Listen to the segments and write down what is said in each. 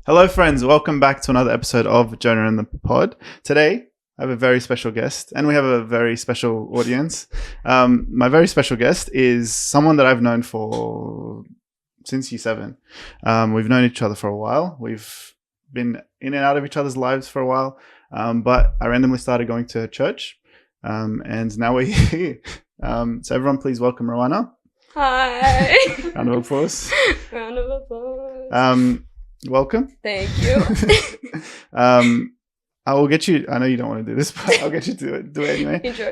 Hello, friends. Welcome back to another episode of Jonah and the Pod. Today, I have a very special guest, and we have a very special audience. My very special guest is someone that I've known since year 7. We've known each other for a while. We've been in and out of each other's lives for a while, but I randomly started going to church, and now we're here. So everyone, please welcome Rowana. Hi. Round of applause. Round of applause. Welcome. Thank you. I will get you. I know you don't want to do this, but I'll get you to do it anyway. Intro.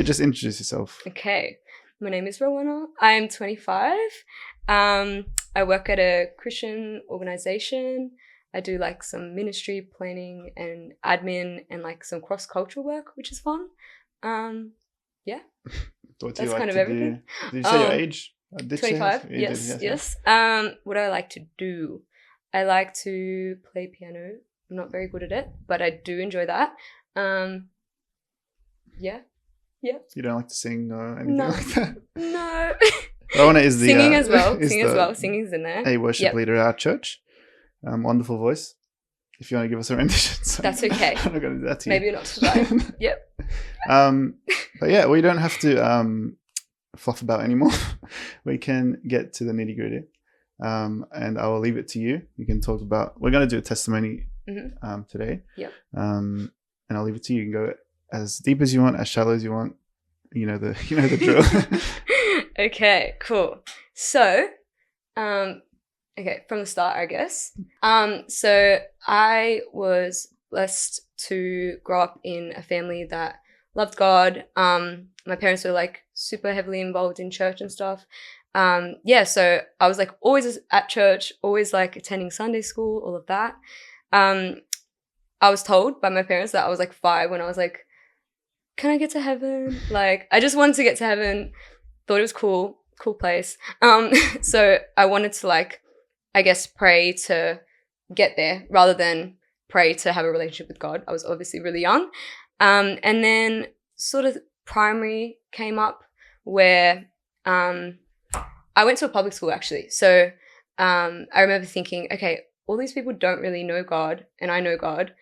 Just introduce yourself. Okay. My name is Rowana. I am 25. I work at a Christian organization. I do like some ministry planning and admin and like some cross-cultural work, which is fun. Yeah. What That's like kind of everything. Did you say your age? 25. Yes. What do I like to do? I like to play piano. I'm not very good at it, but I do enjoy that. Yeah. You don't like to sing or anything like that? No. Rowana is the singing as well. Singing's in there. A worship leader at our church. Wonderful voice. If you want to give us a rendition, that's okay. I'm not going to do that to you. Maybe not today. Yep. But yeah, we don't have to fluff about anymore. We can get to the nitty gritty. And I will leave it to you. You can talk about. We're going to do a testimony today. Yep. And I'll leave it to you. You can go as deep as you want, as shallow as you want. You know the drill. Okay, cool. So, okay, from the start, I guess. So I was blessed to grow up in a family that loved God. My parents were like super heavily involved in church and stuff. So I was like always at church, always like attending Sunday school, all of that. I was told by my parents that I was like 5 when I was like, can I get to heaven? Like, I just wanted to get to heaven. Thought it was cool place. So I wanted to like, I guess, pray to get there rather than pray to have a relationship with God. I was obviously really young. And then sort of primary came up where, I went to a public school actually. So I remember thinking, okay, all these people don't really know God and I know God.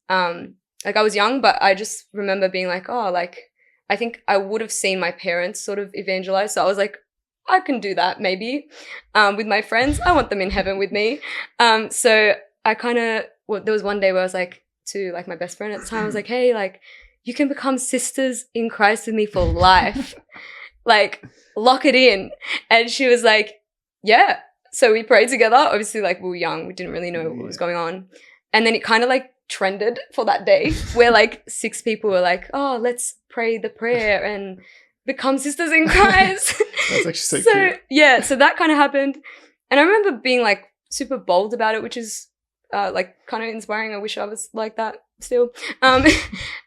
Like I was young, but I just remember being like, oh, like I think I would have seen my parents sort of evangelize. So I was like, I can do that maybe with my friends. I want them in heaven with me. So I there was one day where I was like to like my best friend at the time, I was like, hey, like you can become sisters in Christ with me for life. Like lock it in. And she was like, yeah. So we prayed together. Obviously like we were young. We didn't really know what was going on. And then it kind of like trended for that day where like 6 people were like, oh, let's pray the prayer and become sisters in Christ. That's actually so cute. Yeah. So that kind of happened. And I remember being like super bold about it, which is like kind of inspiring. I wish I was like that still.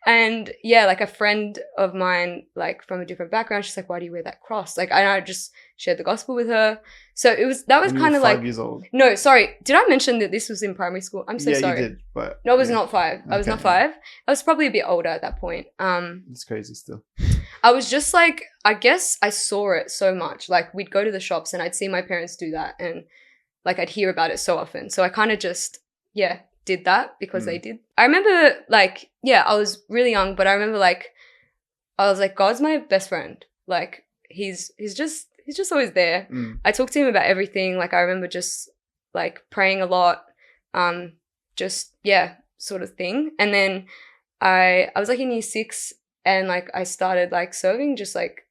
And yeah, like a friend of mine, like from a different background, she's like, why do you wear that cross? Like, and I just shared the gospel with her. So that was kind of like 5 years old. No, sorry. Did I mention that this was in primary school? I'm so sorry. Yeah, you did, but no, I was not 5. I was not 5. I was probably a bit older at that point. It's crazy still. I was just like, I guess I saw it so much. Like we'd go to the shops and I'd see my parents do that and like I'd hear about it so often. So I kind of just, did that because they did. I remember like, I was really young, but I remember like, I was like, God's my best friend. Like he's just always there. I talked to him about everything. Like I remember just like praying a lot, sort of thing. And then I was like in year 6 and like I started like serving just like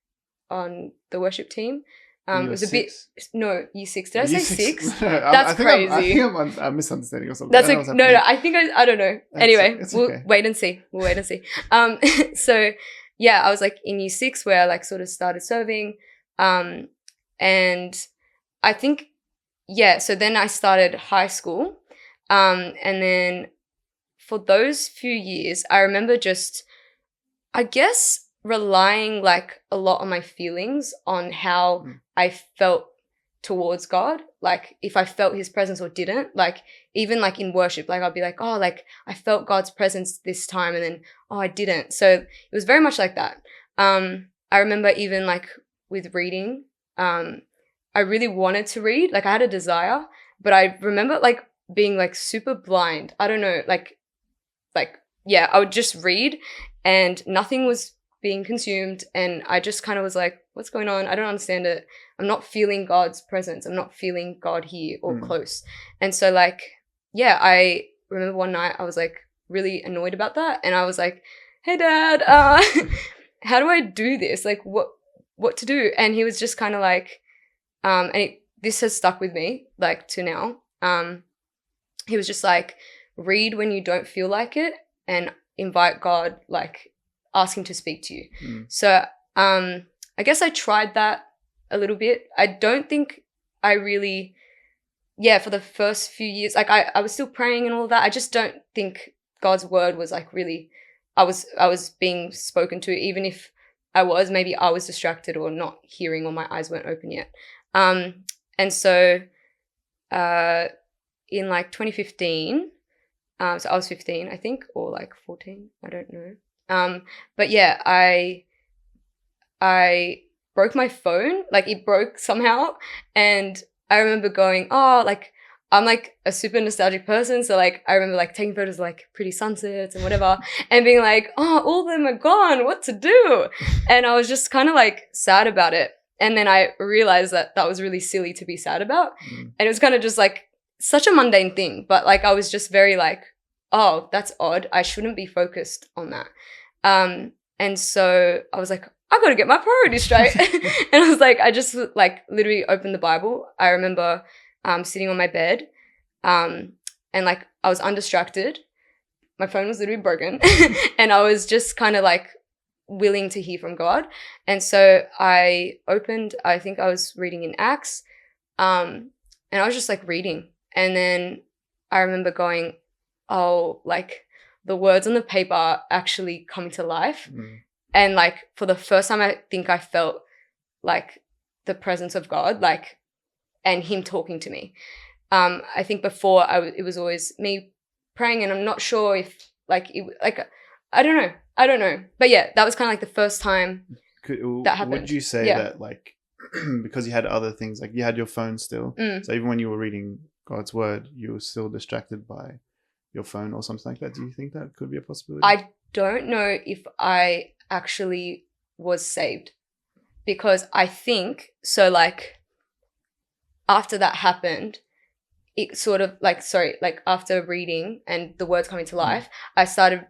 on the worship team. It was a bit year 6. Did I say 6? That's crazy. I think I'm misunderstanding or something. That's I think I don't know. Anyway, we'll okay. wait and see. So yeah, I was like in year 6 where I like sort of started serving. And I think, so then I started high school. And then for those few years, I remember just, I guess, relying like a lot on my feelings on how I felt towards God, like if I felt his presence or didn't, like even like in worship, like I'll be like, oh, like I felt God's presence this time and then, oh, I didn't. So it was very much like that. I remember even like with reading, I really wanted to read, like I had a desire, but I remember like being like super blind. I don't know, like yeah, I would just read and nothing was being consumed, and I just kind of was like, what's going on? I don't understand it. I'm not feeling God's presence. I'm not feeling God here or close. And so like, yeah, I remember one night I was like really annoyed about that, and I was like, hey Dad, how do I do this? Like what to do? And he was just kind of like, this has stuck with me like to now. He was just like, read when you don't feel like it and invite God, like ask him to speak to you. So I guess I tried that a little bit. I don't think I really, for the first few years, like I was still praying and all of that. I just don't think God's word was like really, I was being spoken to, even if maybe I was distracted or not hearing, or my eyes weren't open yet. And so in like 2015, so I was 15, I think, or like 14, I don't know. But yeah, I broke my phone, like it broke somehow. And I remember going, oh, like I'm like a super nostalgic person. So like I remember like taking photos of like pretty sunsets and whatever and being like, oh, all of them are gone, what to do? And I was just kind of like sad about it. And then I realized that that was really silly to be sad about. And it was kind of just like such a mundane thing. But like I was just very like, oh, that's odd. I shouldn't be focused on that. And so I was like, I got to get my priorities straight. And I was like, I just like literally opened the Bible. I remember sitting on my bed and like I was undistracted. My phone was literally broken. And I was just kind of like willing to hear from God. And so I think I was reading in Acts, and I was just like reading. And then I remember going, oh, like the words on the paper are actually coming to life. And like for the first time, I think I felt like the presence of God, like, and him talking to me. I think before it was always me praying, and I'm not sure if like I don't know. But yeah, that was kind of like the first time that happened. Would you say that like because you had other things, like you had your phone still, so even when you were reading God's word, you were still distracted by your phone or something like that? Do you think that could be a possibility? I don't know if I actually was saved, because I think so like after that happened, it sort of like after reading and the words coming to life, I started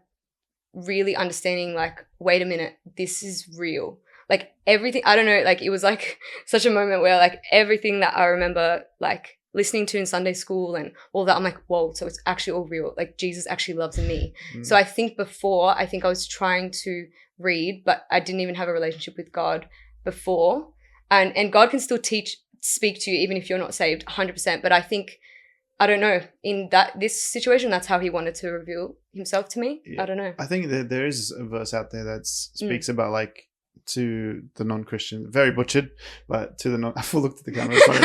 really understanding like, wait a minute, this is real. Like everything, I don't know, like it was like such a moment where like everything that I remember like listening to in Sunday school and all that, I'm like, whoa, so it's actually all real. Like Jesus actually loves me. So I think before, I was trying to read, but I didn't even have a relationship with God before. And God can still speak to you even if you're not saved 100%. But I think, I don't know, in this situation, that's how he wanted to reveal himself to me. I don't know. I think that there is a verse out there that speaks about like, to the non-Christian, very butchered, but to the I full looked at the camera, sorry,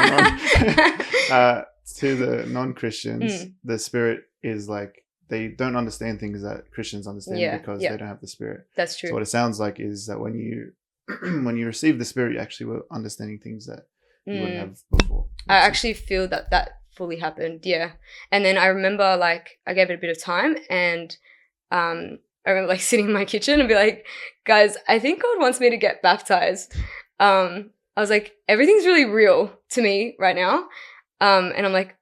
to the non-Christians, the Spirit is like, they don't understand things that Christians understand because they don't have the Spirit. That's true. So what it sounds like is that when you when you receive the Spirit, you actually were understanding things that you wouldn't have before. I actually feel that fully happened, yeah. And then I remember like I gave it a bit of time, and I remember like sitting in my kitchen and be like, guys, I think God wants me to get baptized. I was like, everything's really real to me right now. And I'm like,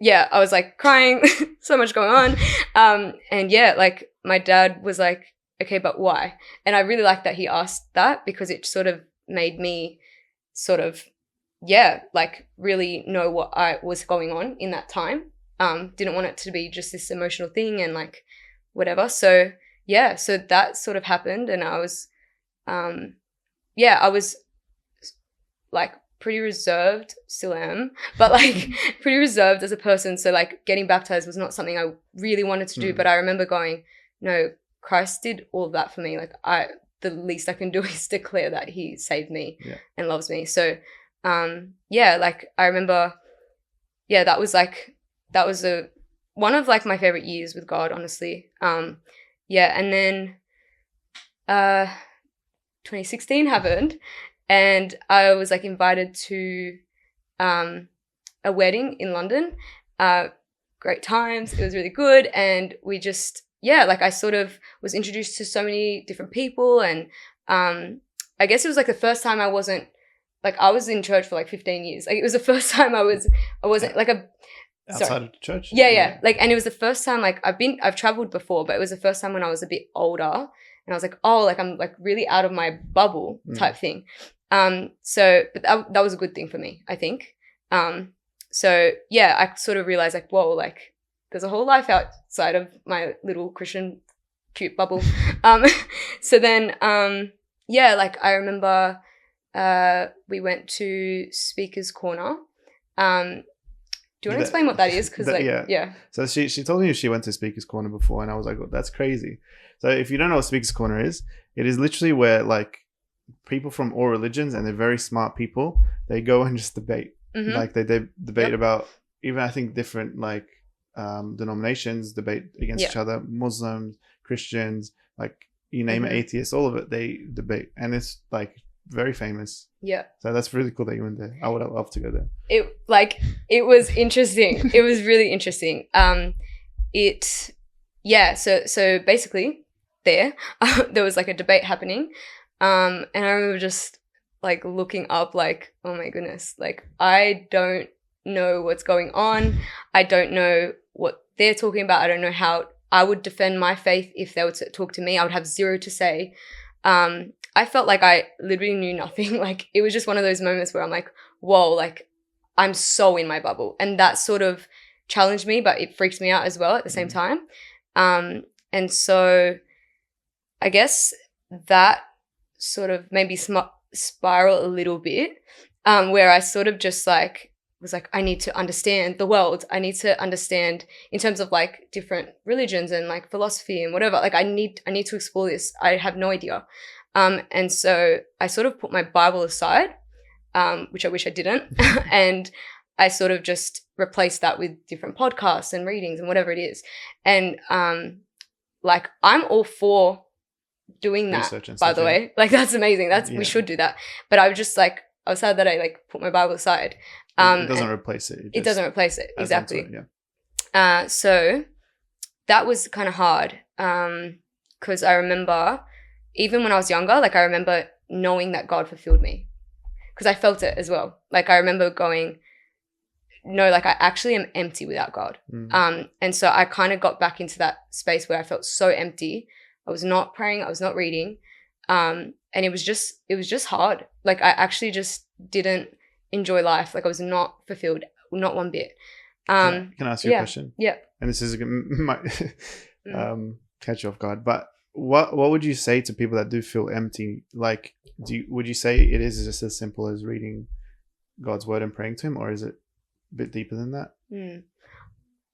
yeah, I was like crying, so much going on. And yeah, like my dad was like, okay, but why? And I really like that he asked that, because it sort of made me sort of, like really know what was going on in that time. Didn't want it to be just this emotional thing and like whatever. So yeah, so that sort of happened, and I was, I was like pretty reserved, still am, but like pretty reserved as a person. So like getting baptized was not something I really wanted to do, but I remember going, no, Christ did all of that for me. Like the least I can do is declare that he saved me and loves me. So, like I remember, that was one of like my favorite years with God, honestly. And then 2016 happened, and I was like invited to a wedding in London. great times. It was really good. And we just, yeah, like I sort of was introduced to so many different people. And I guess it was like the first time I wasn't, like I was in church for like 15 years. Like it was the first time I wasn't like Outside of the church? Yeah. Like, and it was the first time, like I've traveled before, but it was the first time when I was a bit older and I was like, oh, like I'm like really out of my bubble type thing. So, but that was a good thing for me, I think. So yeah, I sort of realized like, whoa, like there's a whole life outside of my little Christian cute bubble. So then, yeah, like I remember, we went to Speaker's Corner. Do you want to explain what that is? Because yeah. So she told me she went to Speaker's Corner before, and I was like, oh, that's crazy. So if you don't know what Speaker's Corner is, it is literally where like people from all religions, and they're very smart people, they go and just debate. Mm-hmm. Like they debate about even I think different like denominations debate against each other, Muslims, Christians, like you name it, atheists, all of it, they debate, and it's like very famous. Yeah. So that's really cool that you went there. I would have loved to go there. It was interesting. It was really interesting. So basically there was like a debate happening. And I remember just like looking up like, oh my goodness, like I don't know what's going on. I don't know what they're talking about. I don't know how I would defend my faith if they were to talk to me. I would have zero to say. I felt like I literally knew nothing. Like it was just one of those moments where I'm like, whoa, like I'm so in my bubble. And that sort of challenged me, but it freaked me out as well at the same time. And so I guess that sort of maybe spiral a little bit, where I sort of just like was like, I need to understand the world. I need to understand in terms of like different religions and like philosophy and whatever. Like I need to explore this. I have no idea. And so I sort of put my Bible aside, which I wish I didn't. And I sort of just replaced that with different podcasts and readings and whatever it is. And like I'm all for doing that, by the way. Like that's amazing. We should do that. But I was just like, I was sad that I like put my Bible aside. It doesn't replace it. It doesn't replace it. Exactly. Yeah. So that was kind of hard. Because I remember even when I was younger, like I remember knowing that God fulfilled me because I felt it as well. Like I remember going, no, like I actually am empty without God. And so I kind of got back into that space where I felt so empty. I was not praying. I was not reading. And it was just hard. Like I actually just didn't enjoy life. Like I was not fulfilled, not one bit. Can I ask you a question? Yeah. And this is might catch you off guard, but what would you say to people that do feel empty? Like, would you say it is just as simple as reading God's word and praying to Him, or is it a bit deeper than that?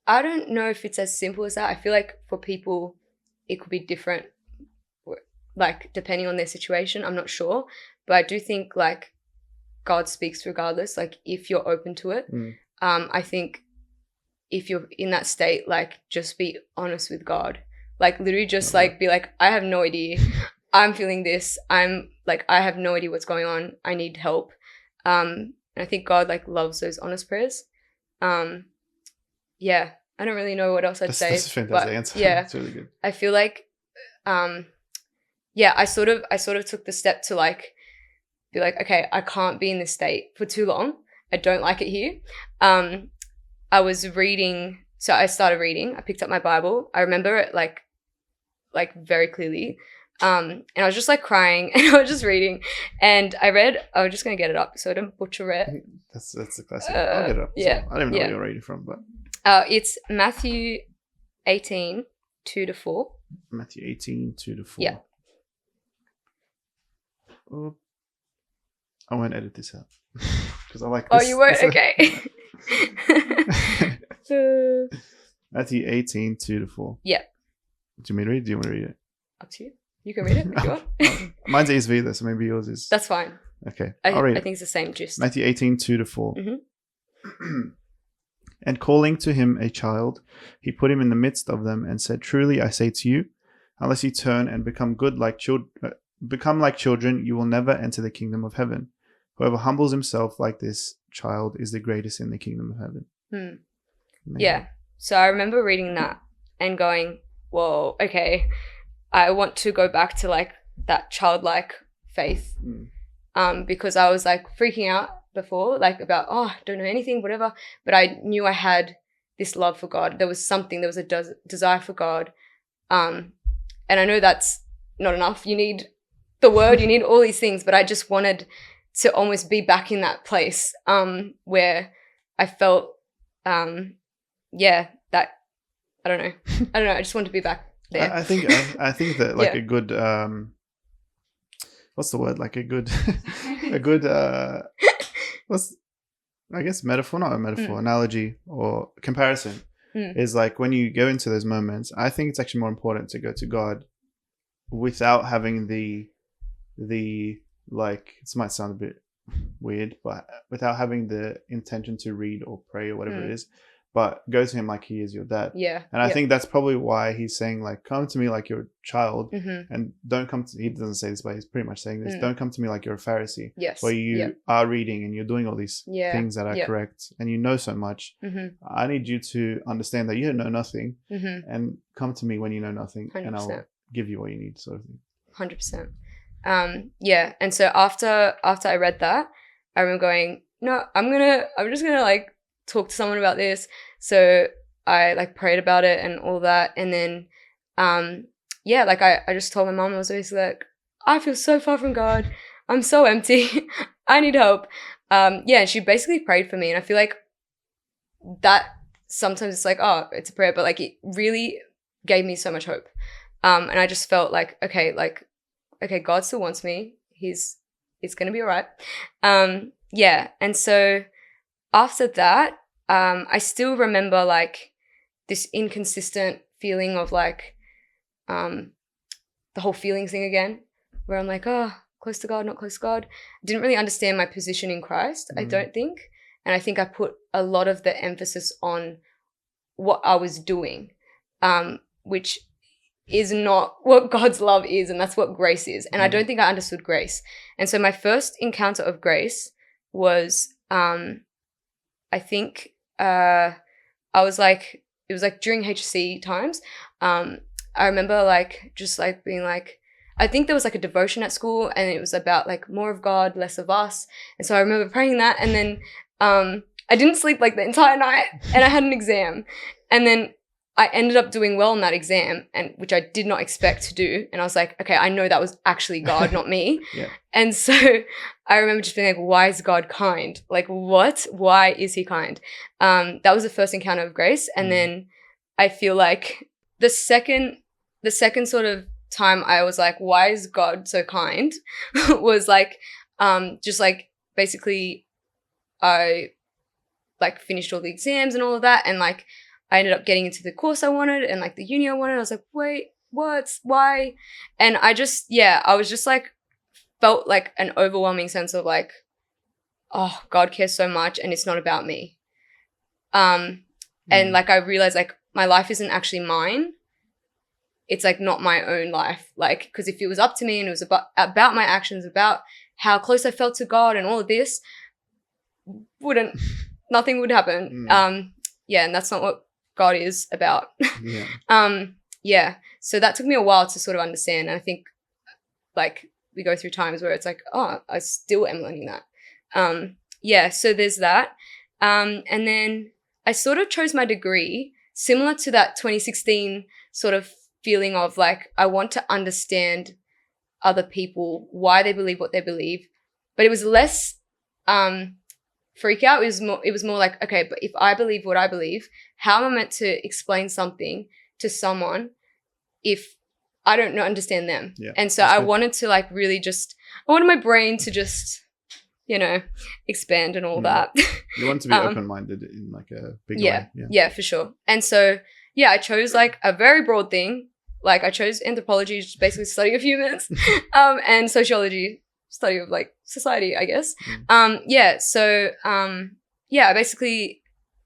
I don't know if it's as simple as that. I feel like for people, it could be different, like depending on their situation. I'm not sure, but I do think like God speaks regardless. Like if you're open to it, I think if you're in that state, like just be honest with God. Like literally just like be like, I have no idea. I'm feeling this. I'm like, I have no idea what's going on. I need help. And I think God like loves those honest prayers. Yeah, I don't really know what else I'd say. That's a fantastic answer. Yeah, it's really good. I feel like, I sort of took the step to like be like, okay, I can't be in this state for too long. I don't like it here. I was reading. So I started reading. I picked up my Bible. I remember it like very clearly. And I was just like crying and I was just reading. And I was just going to get it up so I don't butcher it. That's the classic. I'll get it up. Yeah. So I don't even know where you're reading from, but. It's Matthew 18, 2-4. Matthew 18, 2-4. Yeah. Oh, I won't edit this out because I like this. Oh, you won't? Okay. Matthew 18, 2-4. Yeah. Do you want me to read it? Do you want to read it? Up to you. You can read it if you want. Mine's ESV though, so maybe yours is. That's fine. Okay. I'll read it. I think it's the same gist. Matthew 18, 2-4. Mm-hmm. And calling to him a child, he put him in the midst of them and said, truly I say to you, unless you turn and become like children, you will never enter the kingdom of heaven. Whoever humbles himself like this child is the greatest in the kingdom of heaven. Yeah. So I remember reading that and going, whoa, okay, I want to go back to like that childlike faith. Because I was like freaking out before, like about, I don't know anything, whatever. But I knew I had this love for God. There was a desire for God. And I know that's not enough. You need the word, you need all these things, but I just wanted to almost be back in that place where I felt, that, I don't know. I just wanted to be back there. I think that like a good, what's the word? Like a good, what's, I guess metaphor, not a metaphor, analogy or comparison is like when you go into those moments, I think it's actually more important to go to God without having the like, it might sound a bit weird, but without having the intention to read or pray or whatever it is, but go to him like he is your dad. Yeah. And I think that's probably why he's saying like, come to me like you're a child and don't come to, he doesn't say this, but he's pretty much saying this, don't come to me like you're a Pharisee. Yes. Where you are reading and you're doing all these things that are correct and you know so much. I need you to understand that you know nothing and come to me when you know nothing 100%. And I'll give you what you need, sort of thing. 100%. And so after I read that, I remember going, no, I'm just gonna like talk to someone about this. So I like prayed about it and all that, and then like I just told my mom, I was basically like, I feel so far from God, I'm so empty, I need help. And she basically prayed for me, and I feel like that sometimes it's like, oh, it's a prayer, but like it really gave me so much hope. And I just felt like, okay, God still wants me. It's gonna be all right. And so after that, I still remember like this inconsistent feeling of like the whole feelings thing again, where I'm like, oh, close to God, not close to God. I didn't really understand my position in Christ, I don't think. And I think I put a lot of the emphasis on what I was doing, which is not what God's love is, and that's what grace is. And I don't think I understood grace. And so my first encounter of grace was, I think I was like, it was like during HC times. I remember like just like being like, I think there was like a devotion at school, and it was about like more of God, less of us. And so I remember praying that, and then I didn't sleep like the entire night, and I had an exam, and then I ended up doing well on that exam, and which I did not expect to do. And I was like, okay, I know that was actually God, not me. And so I remember just being like, why is God kind? Like, what? Why is he kind? That was the first encounter of grace. And then I feel like the second sort of time I was like, why is God so kind? was like, just like basically I like finished all the exams and all of that. And like, I ended up getting into the course I wanted and like the uni I wanted. I was like, wait, what? Why? And I just, I was just like, felt like an overwhelming sense of like, oh, God cares so much and it's not about me. And like, I realized like my life isn't actually mine. It's like not my own life. Like, because if it was up to me and it was about my actions, about how close I felt to God and all of this, nothing would happen. And that's not what God is about. So that took me a while to sort of understand. And I think like we go through times where it's like, oh, I still am learning that. So there's that. And then I sort of chose my degree similar to that 2016 sort of feeling of like, I want to understand other people, why they believe what they believe. But it was less freak out. It was more like, okay, but if I believe what I believe, how am I meant to explain something to someone if I don't understand them? And so I wanted to like really I wanted my brain to just, expand and all that. You want to be open-minded in like a big way. Yeah, for sure. And so, I chose like a very broad thing. Like I chose anthropology, which is basically study of humans, and sociology, study of like society, I guess. I basically,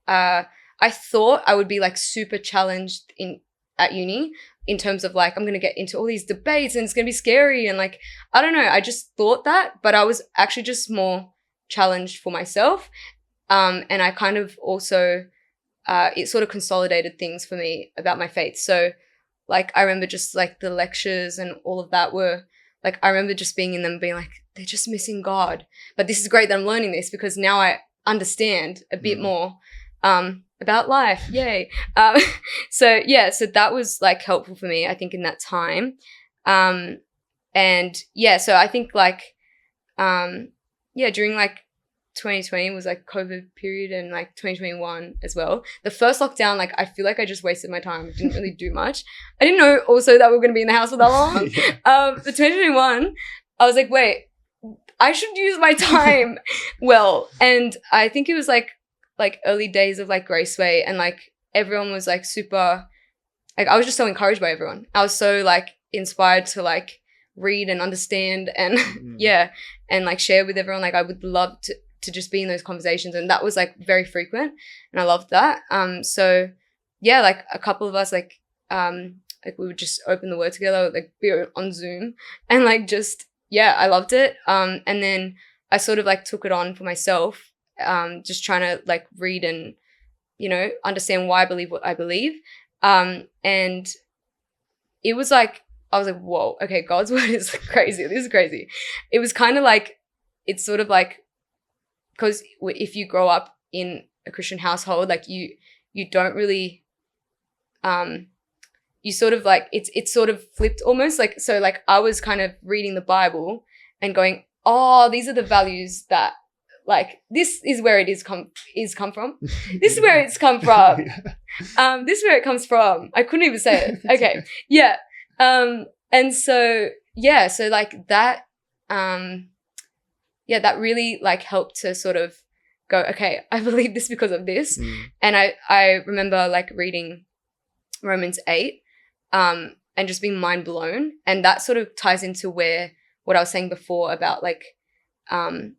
I thought I would be like super challenged at uni in terms of like, I'm going to get into all these debates and it's going to be scary. And like, I don't know, I just thought that, but I was actually just more challenged for myself. And I kind of also, it sort of consolidated things for me about my faith. So like I remember just like the lectures and all of that were like, I remember just being in them being like, they're just missing God. But this is great that I'm learning this because now I understand a bit more about life. Yay. So that was like helpful for me, I think, in that time. And yeah, so I think like, during like 2020 was like COVID period and like 2021 as well. The first lockdown, like I feel like I just wasted my time. Didn't really do much. I didn't know also that we were going to be in the house for that long. But 2021, I was like, wait, I should use my time well. And I think it was like early days of like Graceway, and like everyone was like super, like I was just so encouraged by everyone. I was so like inspired to like read and understand and and like share with everyone. Like I would love to just be in those conversations, and that was like very frequent, and I loved that. So yeah, like a couple of us like we would just open the word together, like be on Zoom, and like just I loved it. And then I sort of like took it on for myself, just trying to like read and understand why I believe what I believe. And it was like I was like, whoa, okay, God's word is crazy. This is crazy. It was kind of like, it's sort of like, because if you grow up in a Christian household, like you don't really, you sort of like, it's sort of flipped almost. Like, so like I was kind of reading the Bible and going, oh, these are the values that, like, this is where it is come from. This is where it's come from. This is where it comes from. I couldn't even say it. Okay. Yeah. And so, so like that, that really like helped to sort of go, okay, I believe this because of this. And I remember like reading Romans 8, and just being mind blown. And that sort of ties into what I was saying before about like our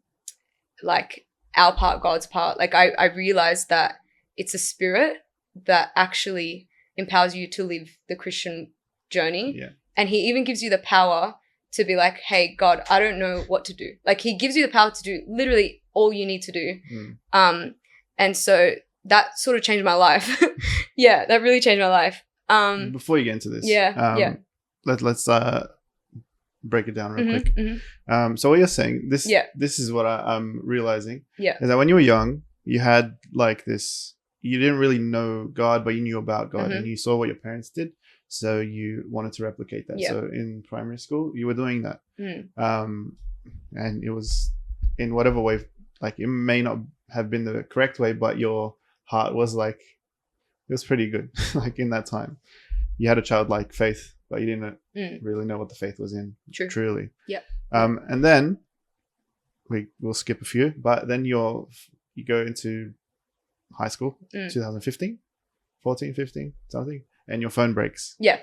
part, God's part. Like I realized that it's a spirit that actually empowers you to live the Christian journey. Yeah. And he even gives you the power to be like, hey, God, I don't know what to do. Like he gives you the power to do literally all you need to do. And so that sort of changed my life. Yeah, that really changed my life. Before you get into this, let's break it down real quick. So what you're saying, this is what I'm realizing. Is that when you were young, you had like this, you didn't really know God, but you knew about God and you saw what your parents did. So you wanted to replicate that. So in primary school, you were doing that. And it was in whatever way, like it may not have been the correct way, but your heart was like, it was pretty good. Like in that time, you had a childlike faith, but you didn't really know what the faith was in. Truly. And then we'll skip a few, but then you go into high school, 2015, 14, 15, something. And your phone breaks. Yeah.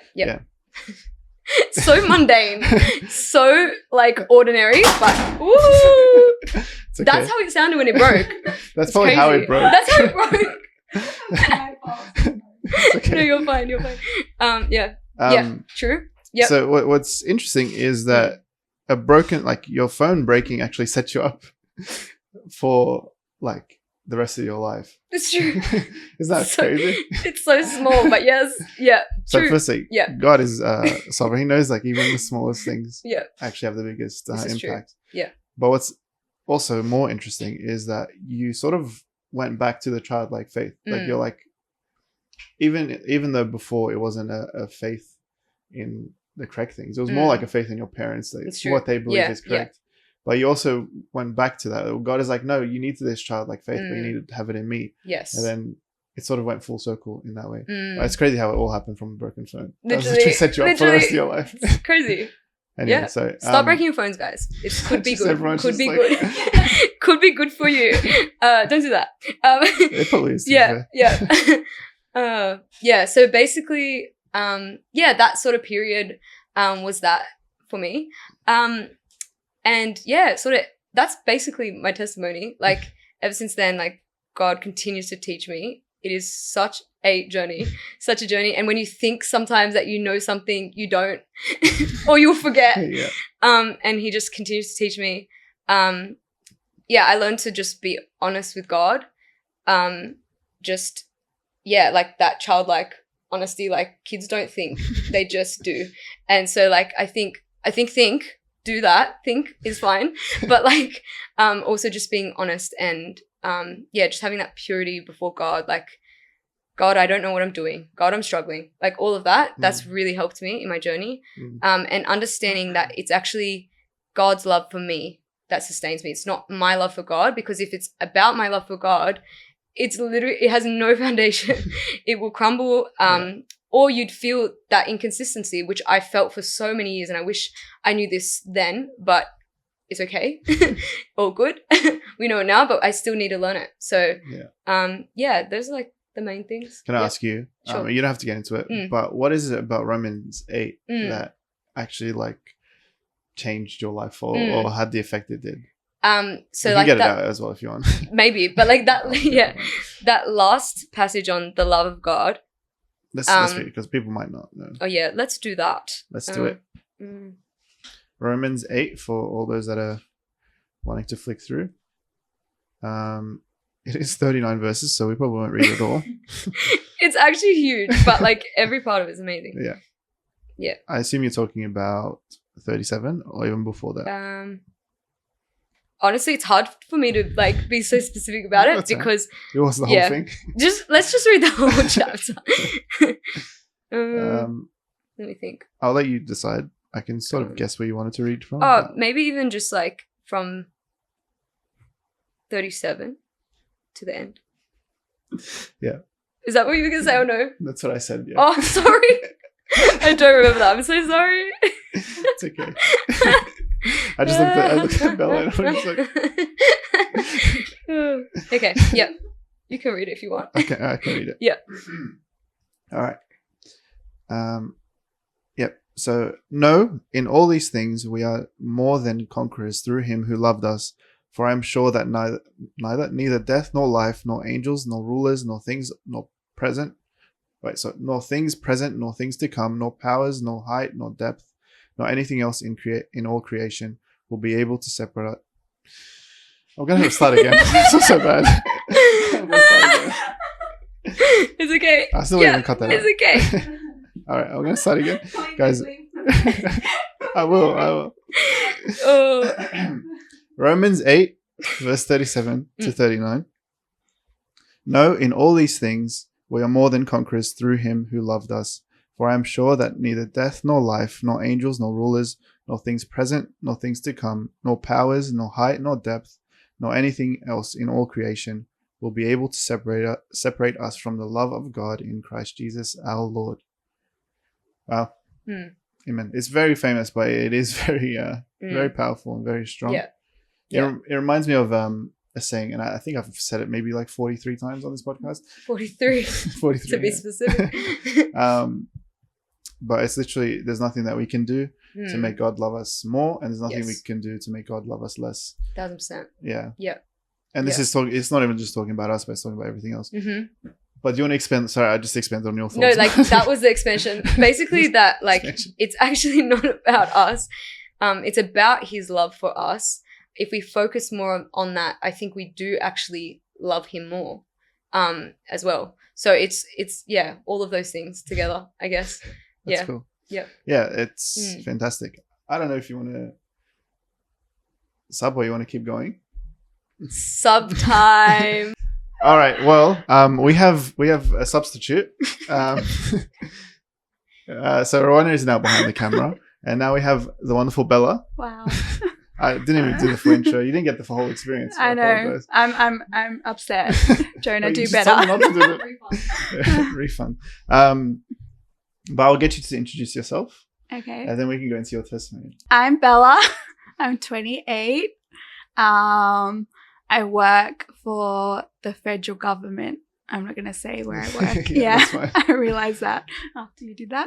So mundane, so like ordinary, but ooh, okay. That's how it sounded when it broke. That's probably crazy. How it broke. That's how it broke. Okay. No, you're fine. True. Yeah. So what's interesting is that your phone breaking actually sets you up for like the rest of your life. It's true. Is that crazy? It's so small, but yes. Yeah. So true. Firstly, God is sovereign. He knows like even the smallest things actually have the biggest impact. True. Yeah. But what's also more interesting is that you sort of went back to the childlike faith. Like you're like, even though before it wasn't a faith in the correct things, it was more like a faith in your parents. Like it's what they believe is correct. Yeah. But you also went back to that. God is like, no, you need this childlike faith, but you need to have it in me. Yes. And then it sort of went full circle in that way. But it's crazy how it all happened from a broken phone. Literally set you up for the rest of your life. It's crazy. Anyway, so stop breaking your phones, guys. It could be good. Could be good. Could be good for you. Don't do that. It probably is. So basically, that sort of period was that for me. And that's basically my testimony. Like ever since then, like God continues to teach me. It is such a journey. And when you think sometimes that you know something, you don't, or you'll forget. And he just continues to teach me. I learned to just be honest with God. yeah, like that childlike honesty, like kids don't think, they just do. And so like I think do that, think is fine, but like also just being honest and yeah, just having that purity before God, like, God, I don't know what I'm doing, God, I'm struggling, like all of that. That's really helped me in my journey. And understanding that it's actually God's love for me that sustains me. It's not my love for God, because if it's about my love for God, it's literally, it has no foundation. It will crumble. Or you'd feel that inconsistency, which I felt for so many years, and I wish I knew this then, but it's okay. All good. We know it now, but I still need to learn it. So yeah, those are like the main things. Can I ask you, Sure. you don't have to get into it, but what is it about Romans 8 that actually like changed your life or had the effect it did? So you like can get that, it out as well if you want. maybe, but like that, that last passage on the love of God. Let's read it, because people might not know. Oh yeah, let's do that. Let's do it. Romans 8 for all those that are wanting to flick through. It is 39 verses, so we probably won't read it all. It's actually huge, but like every part of it is amazing. Yeah. I assume you're talking about 37 or even before that. Honestly, it's hard for me to like be so specific about it because it was the whole thing. Let's just read the whole chapter. Let me think. I'll let you decide. I can sort of guess where you wanted to read from. Oh, maybe even just like from 37 to the end. Yeah. Is that what you were gonna say or no? That's what I said. Yeah. Oh, sorry. I don't remember that. I'm so sorry. It's okay. I looked at Bella and I was like, okay, yeah. You can read it if you want. Okay, I can read it. Yeah. All right. Yep. So, no, in all these things we are more than conquerors through him who loved us. For I am sure that neither death nor life, nor angels, nor rulers, nor things present, nor things present, nor things to come, nor powers, nor height, nor depth, nor anything else in all creation will be able to separate. I'm going to start again. It's so bad. It's okay. I still even cut that out. It's okay. All right, I'm going to start again. Guys, I will. Oh. Romans 8, verse 37 to 39. No, in all these things we are more than conquerors through him who loved us. For I am sure that neither death nor life, nor angels, nor rulers, nor things present, nor things to come, nor powers, nor height, nor depth, nor anything else in all creation will be able to separate us from the love of God in Christ Jesus our Lord. Wow. Amen. It's very famous, but it is very very powerful and very strong. It reminds me of a saying, and I think I've said it maybe like 43 times on this podcast. 43. 43 to be specific. But it's literally, there's nothing that we can do to make God love us more, and there's nothing we can do to make God love us less. 1000%. Yeah. Yeah. And this is talking, it's not even just talking about us, but it's talking about everything else. But do you want to expand? Sorry, I just expanded on your thoughts. No, like that was the expansion. Basically that like it's actually not about us. It's about his love for us. If we focus more on that, I think we do actually love him more as well. So it's all of those things together, I guess. That's cool. Yeah. Yeah, it's fantastic. I don't know if you want to sub or you want to keep going. Sub time. All right. Well, we have a substitute. So Rowena is now behind the camera, and now we have the wonderful Bella. Wow. I didn't even do the full intro. You didn't get the whole experience. I know. Apologize. I'm upset. Jonah, do just better. told me not to do it. Refund. But I'll get you to introduce yourself, Okay. and then we can go into your testimony. I'm Bella. I'm 28. I work for the federal government. I'm not going to say where I work. Yeah, that's fine. I realized that after you did that.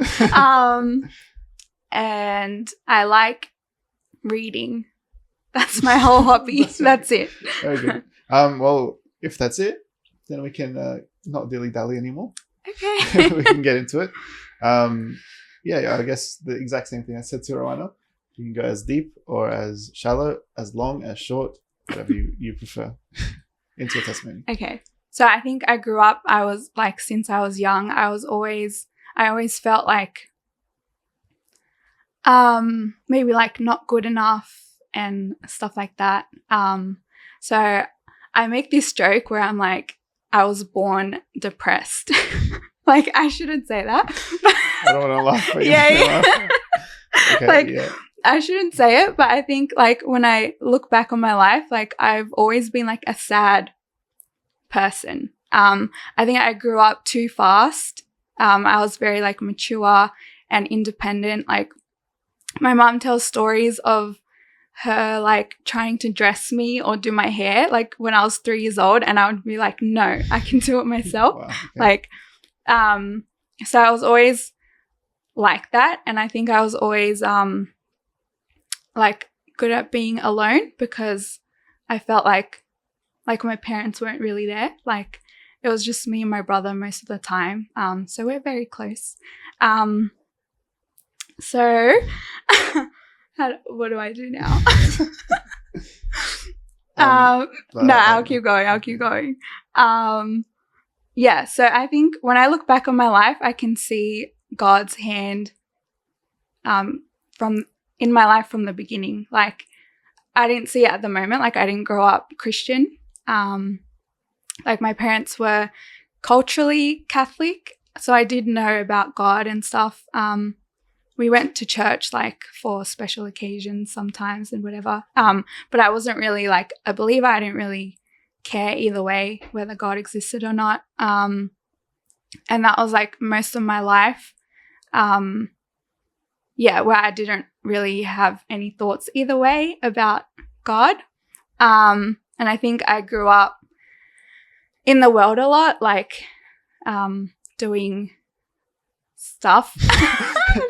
And I like reading. That's my whole hobby. That's it. Very good. Well, if that's it, then we can not dilly-dally anymore. Okay. We can get into it. Yeah, I guess the exact same thing I said to Rowena. You can go as deep or as shallow, as long, as short, whatever you prefer, into your testimony. Okay. So I think I grew up, I was like, since I was young, I always felt like maybe like not good enough and stuff like that. So I make this joke where I'm like, I was born depressed. Like, I shouldn't say that. I don't want to laugh. But Yeah. Okay, Like, yeah. I shouldn't say it, but I think like when I look back on my life, like I've always been like a sad person. I think I grew up too fast. I was very like mature and independent. Like, my mom tells stories of her like trying to dress me or do my hair like when I was 3 years old, and I would be like, no, I can do it myself. Wow, okay. Like, so I was always like that, and I think I was always like good at being alone because I felt like my parents weren't really there. Like, it was just me and my brother most of the time. So we're very close. So what do I do now? No, I'll keep going. Yeah, so I think when I look back on my life, I can see God's hand in my life from the beginning. Like, I didn't see it at the moment. Like, I didn't grow up Christian. Like, my parents were culturally Catholic, so I did know about God and stuff. We went to church like for special occasions sometimes and whatever. But I wasn't really like a believer. I didn't really care either way whether God existed or not. And that was like most of my life. Yeah, where I didn't really have any thoughts either way about God. And I think I grew up in the world a lot, like doing stuff.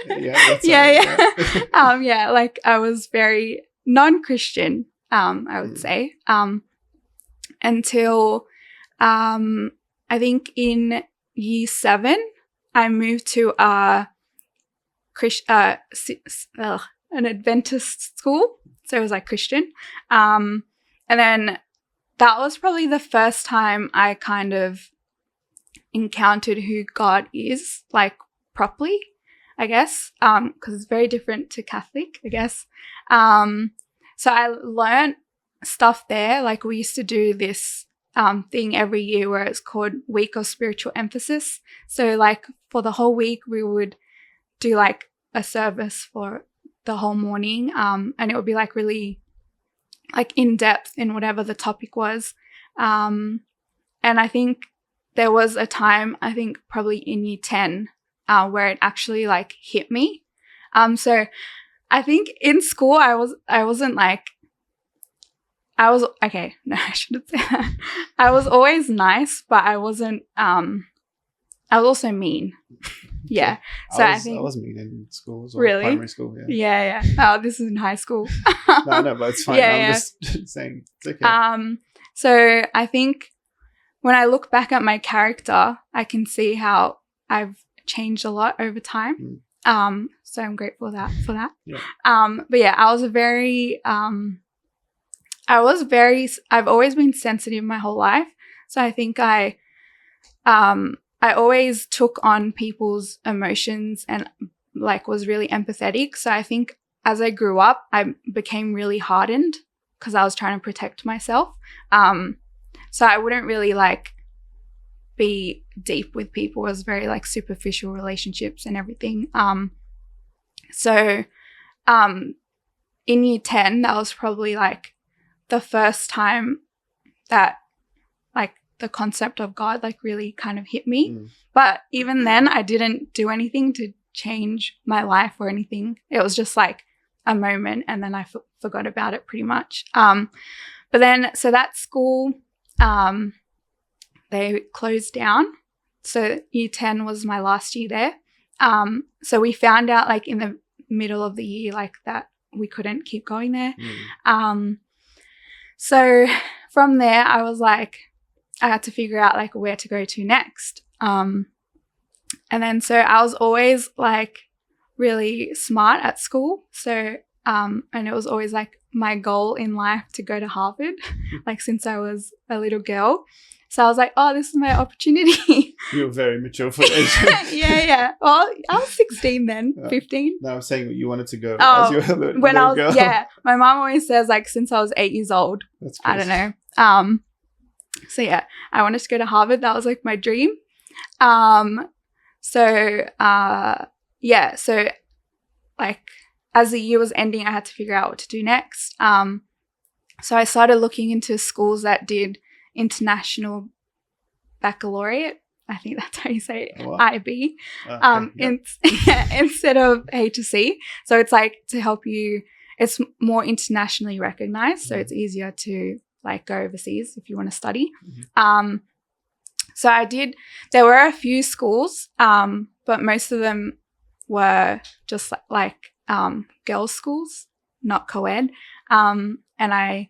Yeah, like I was very non-Christian, I would say, until I think in year 7 I moved to an Adventist school, so it was like Christian, and then that was probably the first time I kind of encountered who God is, like, properly, I guess, because it's very different to Catholic, I guess. So I learned stuff there. Like, we used to do this thing every year where it's called Week of Spiritual Emphasis. So like for the whole week we would do like a service for the whole morning, and it would be like really like in depth in whatever the topic was. And I think there was a time, I think probably in year 10, where it actually like hit me. So I think in school I wasn't like, I was, okay, no, I shouldn't say that. I was always nice, but I wasn't, I was also mean. Yeah. So I think I was mean in school as well. Really? Primary school, yeah. Yeah, yeah. Oh, this is in high school. No, but it's fine. Yeah, I'm yeah. just saying it's okay. So I think when I look back at my character, I can see how I've changed a lot over time. So I'm grateful for that. Yeah. But yeah, I've always been sensitive my whole life. So I think I always took on people's emotions and like was really empathetic. So I think as I grew up, I became really hardened because I was trying to protect myself. So I wouldn't really like be deep with people. It was very like superficial relationships and everything. So in year 10, that was probably like the first time that like the concept of God like really kind of hit me. But even then I didn't do anything to change my life or anything. It was just like a moment, and then I forgot about it pretty much. But then, so that school, they closed down. So year 10 was my last year there. So we found out like in the middle of the year, like that we couldn't keep going there. So from there, I was like, I had to figure out like where to go to next. And then so I was always like really smart at school. So, and it was always like my goal in life to go to Harvard, like since I was a little girl. So I was like, oh, this is my opportunity. You were very mature for the age. Yeah. Well, I was 16 then, 15. No, I'm saying you wanted to go Oh, as you were a little when I was, girl. yeah. My mom always says, like, since I was 8 years old. That's I crazy. don't know. So yeah, I wanted to go to Harvard. That was like my dream. So like as the year was ending, I had to figure out what to do next. So I started looking into schools that did international baccalaureate. I think that's how you say it, Oh, wow. IB, Okay, instead of HSC. So it's like to help you, it's more internationally recognized. So it's easier to like go overseas if you want to study. So I did, there were a few schools, but most of them were just like girls' schools, not co-ed. And I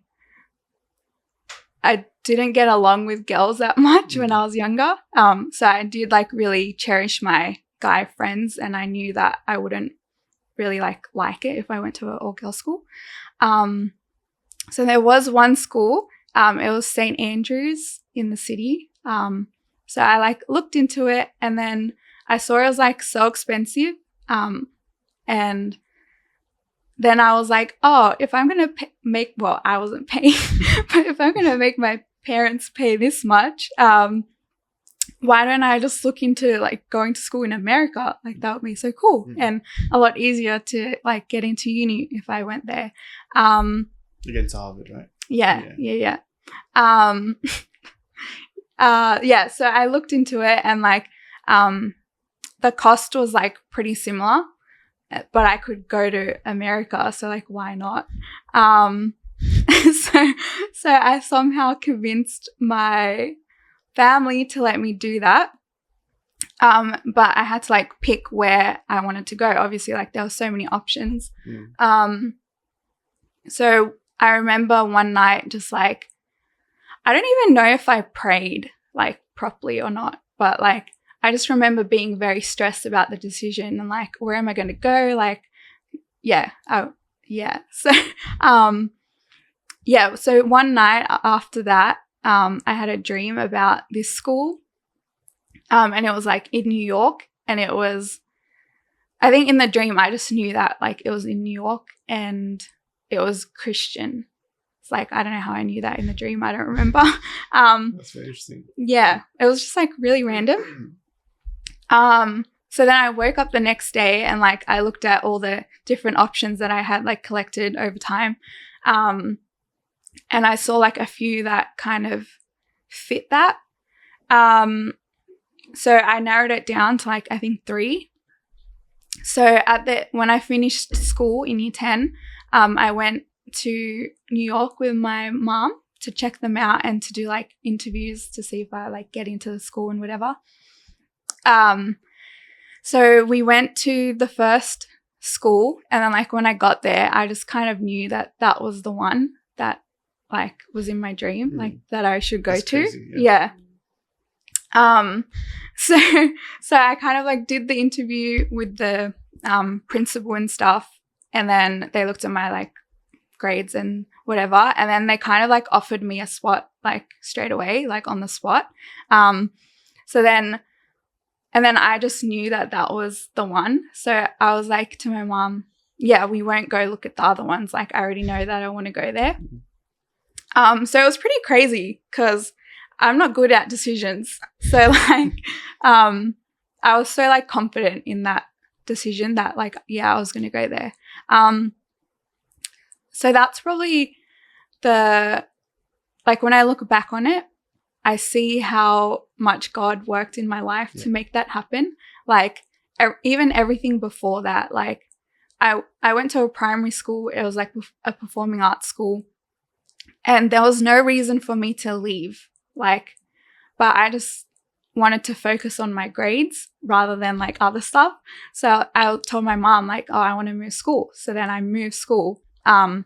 didn't get along with girls that much when I was younger. So I did like really cherish my guy friends, and I knew that I wouldn't really like it if I went to an all-girls school. So there was one school, it was St. Andrews in the city. So I like looked into it, and then I saw it was like so expensive. And then I was like, oh, if I'm going to I wasn't paying, but if I'm going to make my parents pay this much, why don't I just look into like going to school in America? Like that would be so cool and a lot easier to like get into uni if I went there. You get into Harvard, right? Yeah. So I looked into it, and like the cost was like pretty similar, but I could go to America, so like why not? So I somehow convinced my family to let me do that. But I had to like pick where I wanted to go. Obviously, like there were so many options. So I remember one night just like, I don't even know if I prayed like properly or not, but like I just remember being very stressed about the decision and like, where am I going to go? Like, so one night after that, I had a dream about this school, and it was like in New York, and it was, I think in the dream I just knew that like it was in New York and it was Christian. It's like, I don't know how I knew that in the dream. I don't remember. That's very interesting. Yeah, it was just like really random. So then I woke up the next day, and like I looked at all the different options that I had like collected over time. And I saw like a few that kind of fit that. So I narrowed it down to like, I think 3. So when I finished school in year 10, I went to New York with my mom to check them out and to do like interviews to see if I like get into the school and whatever. So we went to the first school, and then like when I got there, I just kind of knew that that was the one that like was in my dream, like that I should go That's to. crazy, yeah. So I kind of like did the interview with the principal and stuff, and then they looked at my like grades and whatever, and then they kind of like offered me a spot like straight away, like on the spot. And then I just knew that that was the one. So I was like to my mom, yeah, we won't go look at the other ones. Like I already know that I want to go there. So it was pretty crazy because I'm not good at decisions. So like, I was so like confident in that decision that like, yeah, I was going to go there. So that's probably like when I look back on it, I see how much God worked in my life to make that happen. Like even everything before that, like I went to a primary school. It was like a performing arts school, and there was no reason for me to leave. Like, but I just wanted to focus on my grades rather than like other stuff. So I told my mom like, oh, I want to move school. So then I moved school. And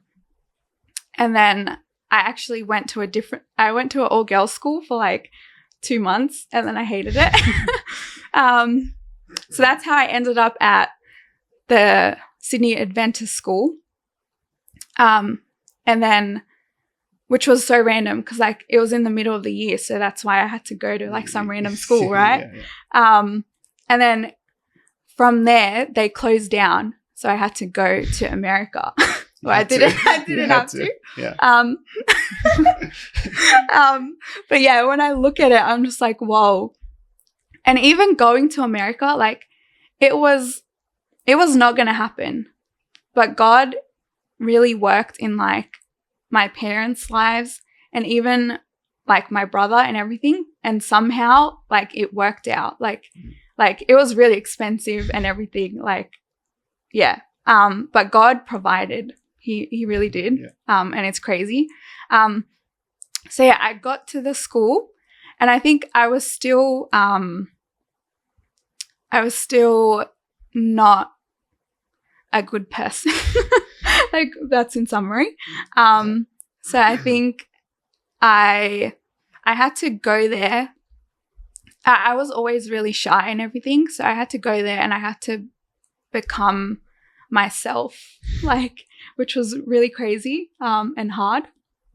then I actually went to an all-girls school for like 2 months, and then I hated it. So that's how I ended up at the Sydney Adventist School. And then which was so random because like it was in the middle of the year, so that's why I had to go to like some random school, right? And then from there they closed down, so I had to go to America. Well, I didn't have to. Yeah. But yeah, when I look at it, I'm just like, whoa. And even going to America, like it was not going to happen. But God really worked in like my parents' lives and even like my brother and everything. And somehow like it worked out. Like it was really expensive and everything. Like, yeah. But God provided. He really did. Yeah. And it's crazy. So yeah, I got to the school and I think I was still not a good person. Like that's in summary. So I think I had to go there. I was always really shy and everything. So I had to go there and I had to become myself, like, which was really crazy and hard.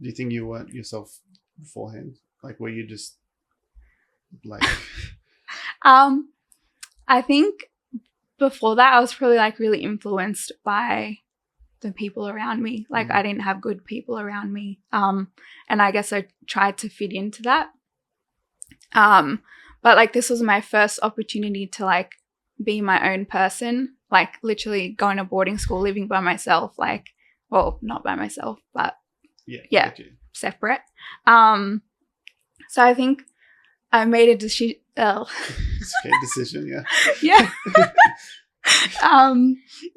Do you think you weren't yourself beforehand? Like, were you just like? I think before that, I was probably like really influenced by the people around me. Like, I didn't have good people around me, and I guess I tried to fit into that. But like, this was my first opportunity to like be my own person. Like, literally going to boarding school, living by myself. Like, well, not by myself, but yeah, separate. So I think I made a decision. It's a okay decision, yeah. Yeah.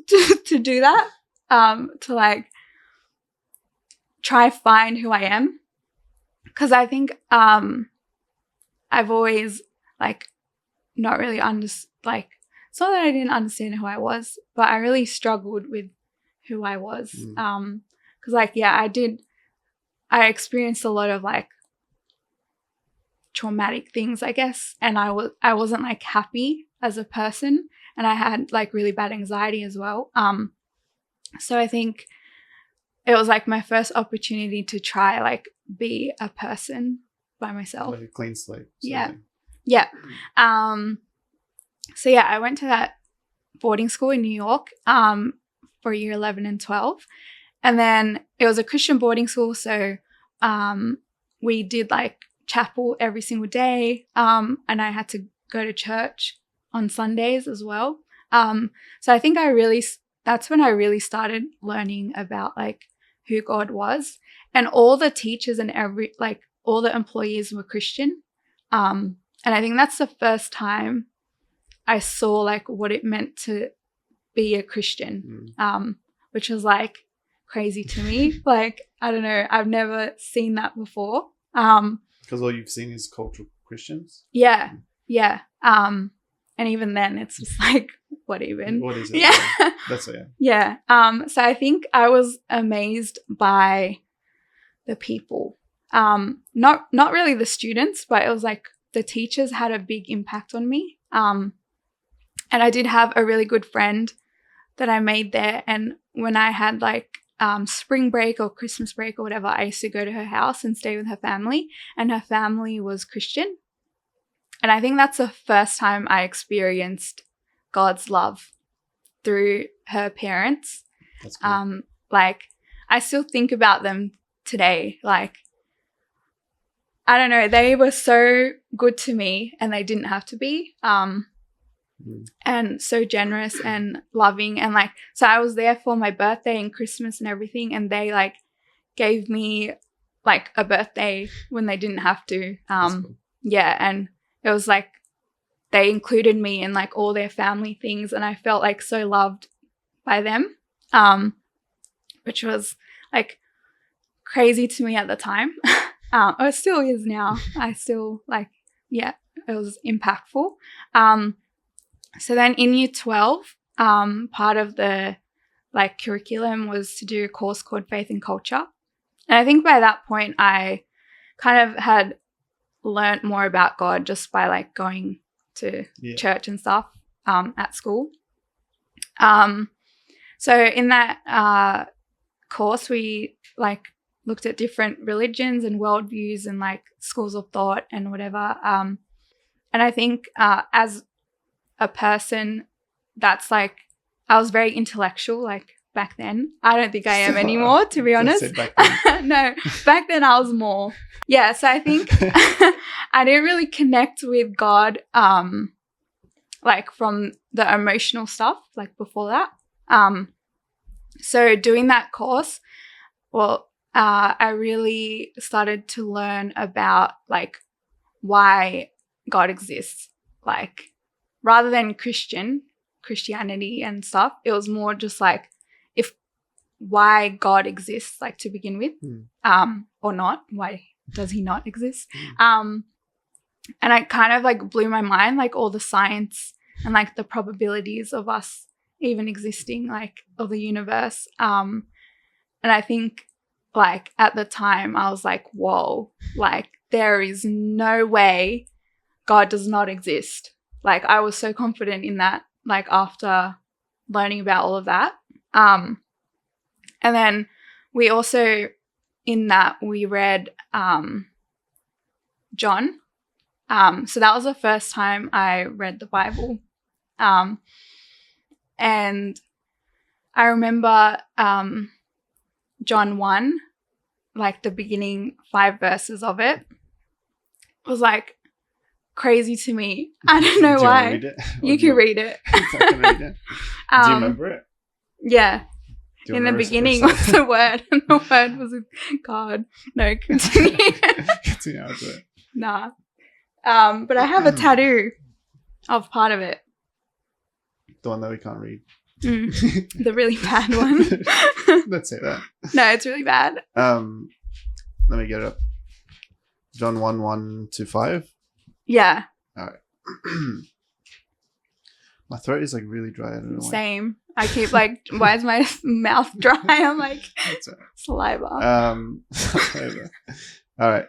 To do that, to like try find who I am, because I think I've always like not really like, it's not that I didn't understand who I was, but I really struggled with who I was. Because like, yeah, I experienced a lot of like traumatic things, I guess, and I wasn't like happy as a person, and I had like really bad anxiety as well. So I think it was like my first opportunity to try like be a person by myself. Like a clean slate. Yeah. So yeah, I went to that boarding school in New York for year 11 and 12. And then it was a Christian boarding school, so we did like chapel every single day, and I had to go to church on Sundays as well. So I think that's when I really started learning about like who God was, and all the teachers and all the employees were Christian. And I think that's the first time I saw like what it meant to be a Christian, which was like crazy to me. Like, I don't know, I've never seen that before. Because all you've seen is cultural Christians? Yeah. And even then it's just like, what even? What is it? Yeah. That's it. Yeah. So I think I was amazed by the people. Not really the students, but it was like the teachers had a big impact on me. And I did have a really good friend that I made there. And when I had like spring break or Christmas break or whatever, I used to go to her house and stay with her family. And her family was Christian. And I think that's the first time I experienced God's love through her parents. That's cool. Like, I still think about them today. Like, I don't know, they were so good to me and they didn't have to be. And so generous and loving, and like, so I was there for my birthday and Christmas and everything, and they like gave me like a birthday when they didn't have to. Cool. Yeah, and it was like they included me in like all their family things, and I felt like so loved by them, which was like crazy to me at the time. It still is now. I still like, yeah, it was impactful. So then in year 12, part of the like curriculum was to do a course called Faith and Culture. And I think by that point I kind of had learned more about God just by like going to church and stuff at school. So in that course we like looked at different religions and worldviews and like schools of thought and whatever. And I think as a person, that's like, I was very intellectual like back then. I don't think I am anymore, to be honest. Back then. No, back then I was more. Yeah, so I think I didn't really connect with God like from the emotional stuff like before that. So doing that course, well, I really started to learn about like why God exists. Like rather than Christianity and stuff, it was more just like why God exists, like to begin with, or not. Why does he not exist? And it kind of like blew my mind, like all the science and like the probabilities of us even existing, like of the universe. And I think like at the time I was like, whoa, like there is no way God does not exist. Like I was so confident in that, like after learning about all of that. And then we also, in that, we read John. So that was the first time I read the Bible. And I remember John 1, like the beginning 5 verses of it, was like crazy to me. I don't know why. Read it? You can read it. I can read it. Do you remember it? Yeah. Do you In the remember beginning first- was the word, and the word was God. No, continue. Continue on to it. Nah. But I have a tattoo of part of it. The one that we can't read. The really bad one. Let's say that. No, it's really bad. Let me get it up. John 1:1-5. Yeah. All right. My throat is like really dry. I don't know why. Same. I keep like, why is my mouth dry? I'm like, That's all right. saliva. All right.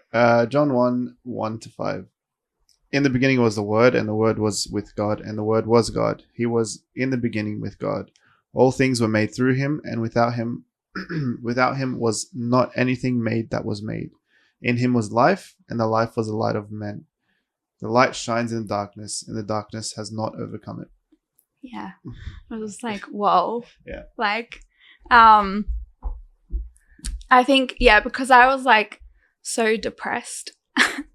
John 1:1-5. In the beginning was the Word, and the Word was with God, and the Word was God. He was in the beginning with God. All things were made through him, and without him was not anything made that was made. In him was life, and the life was the light of men. The light shines in the darkness, and the darkness has not overcome it. Yeah. I was like, whoa. Yeah. Like, I think, yeah, because I was like so depressed,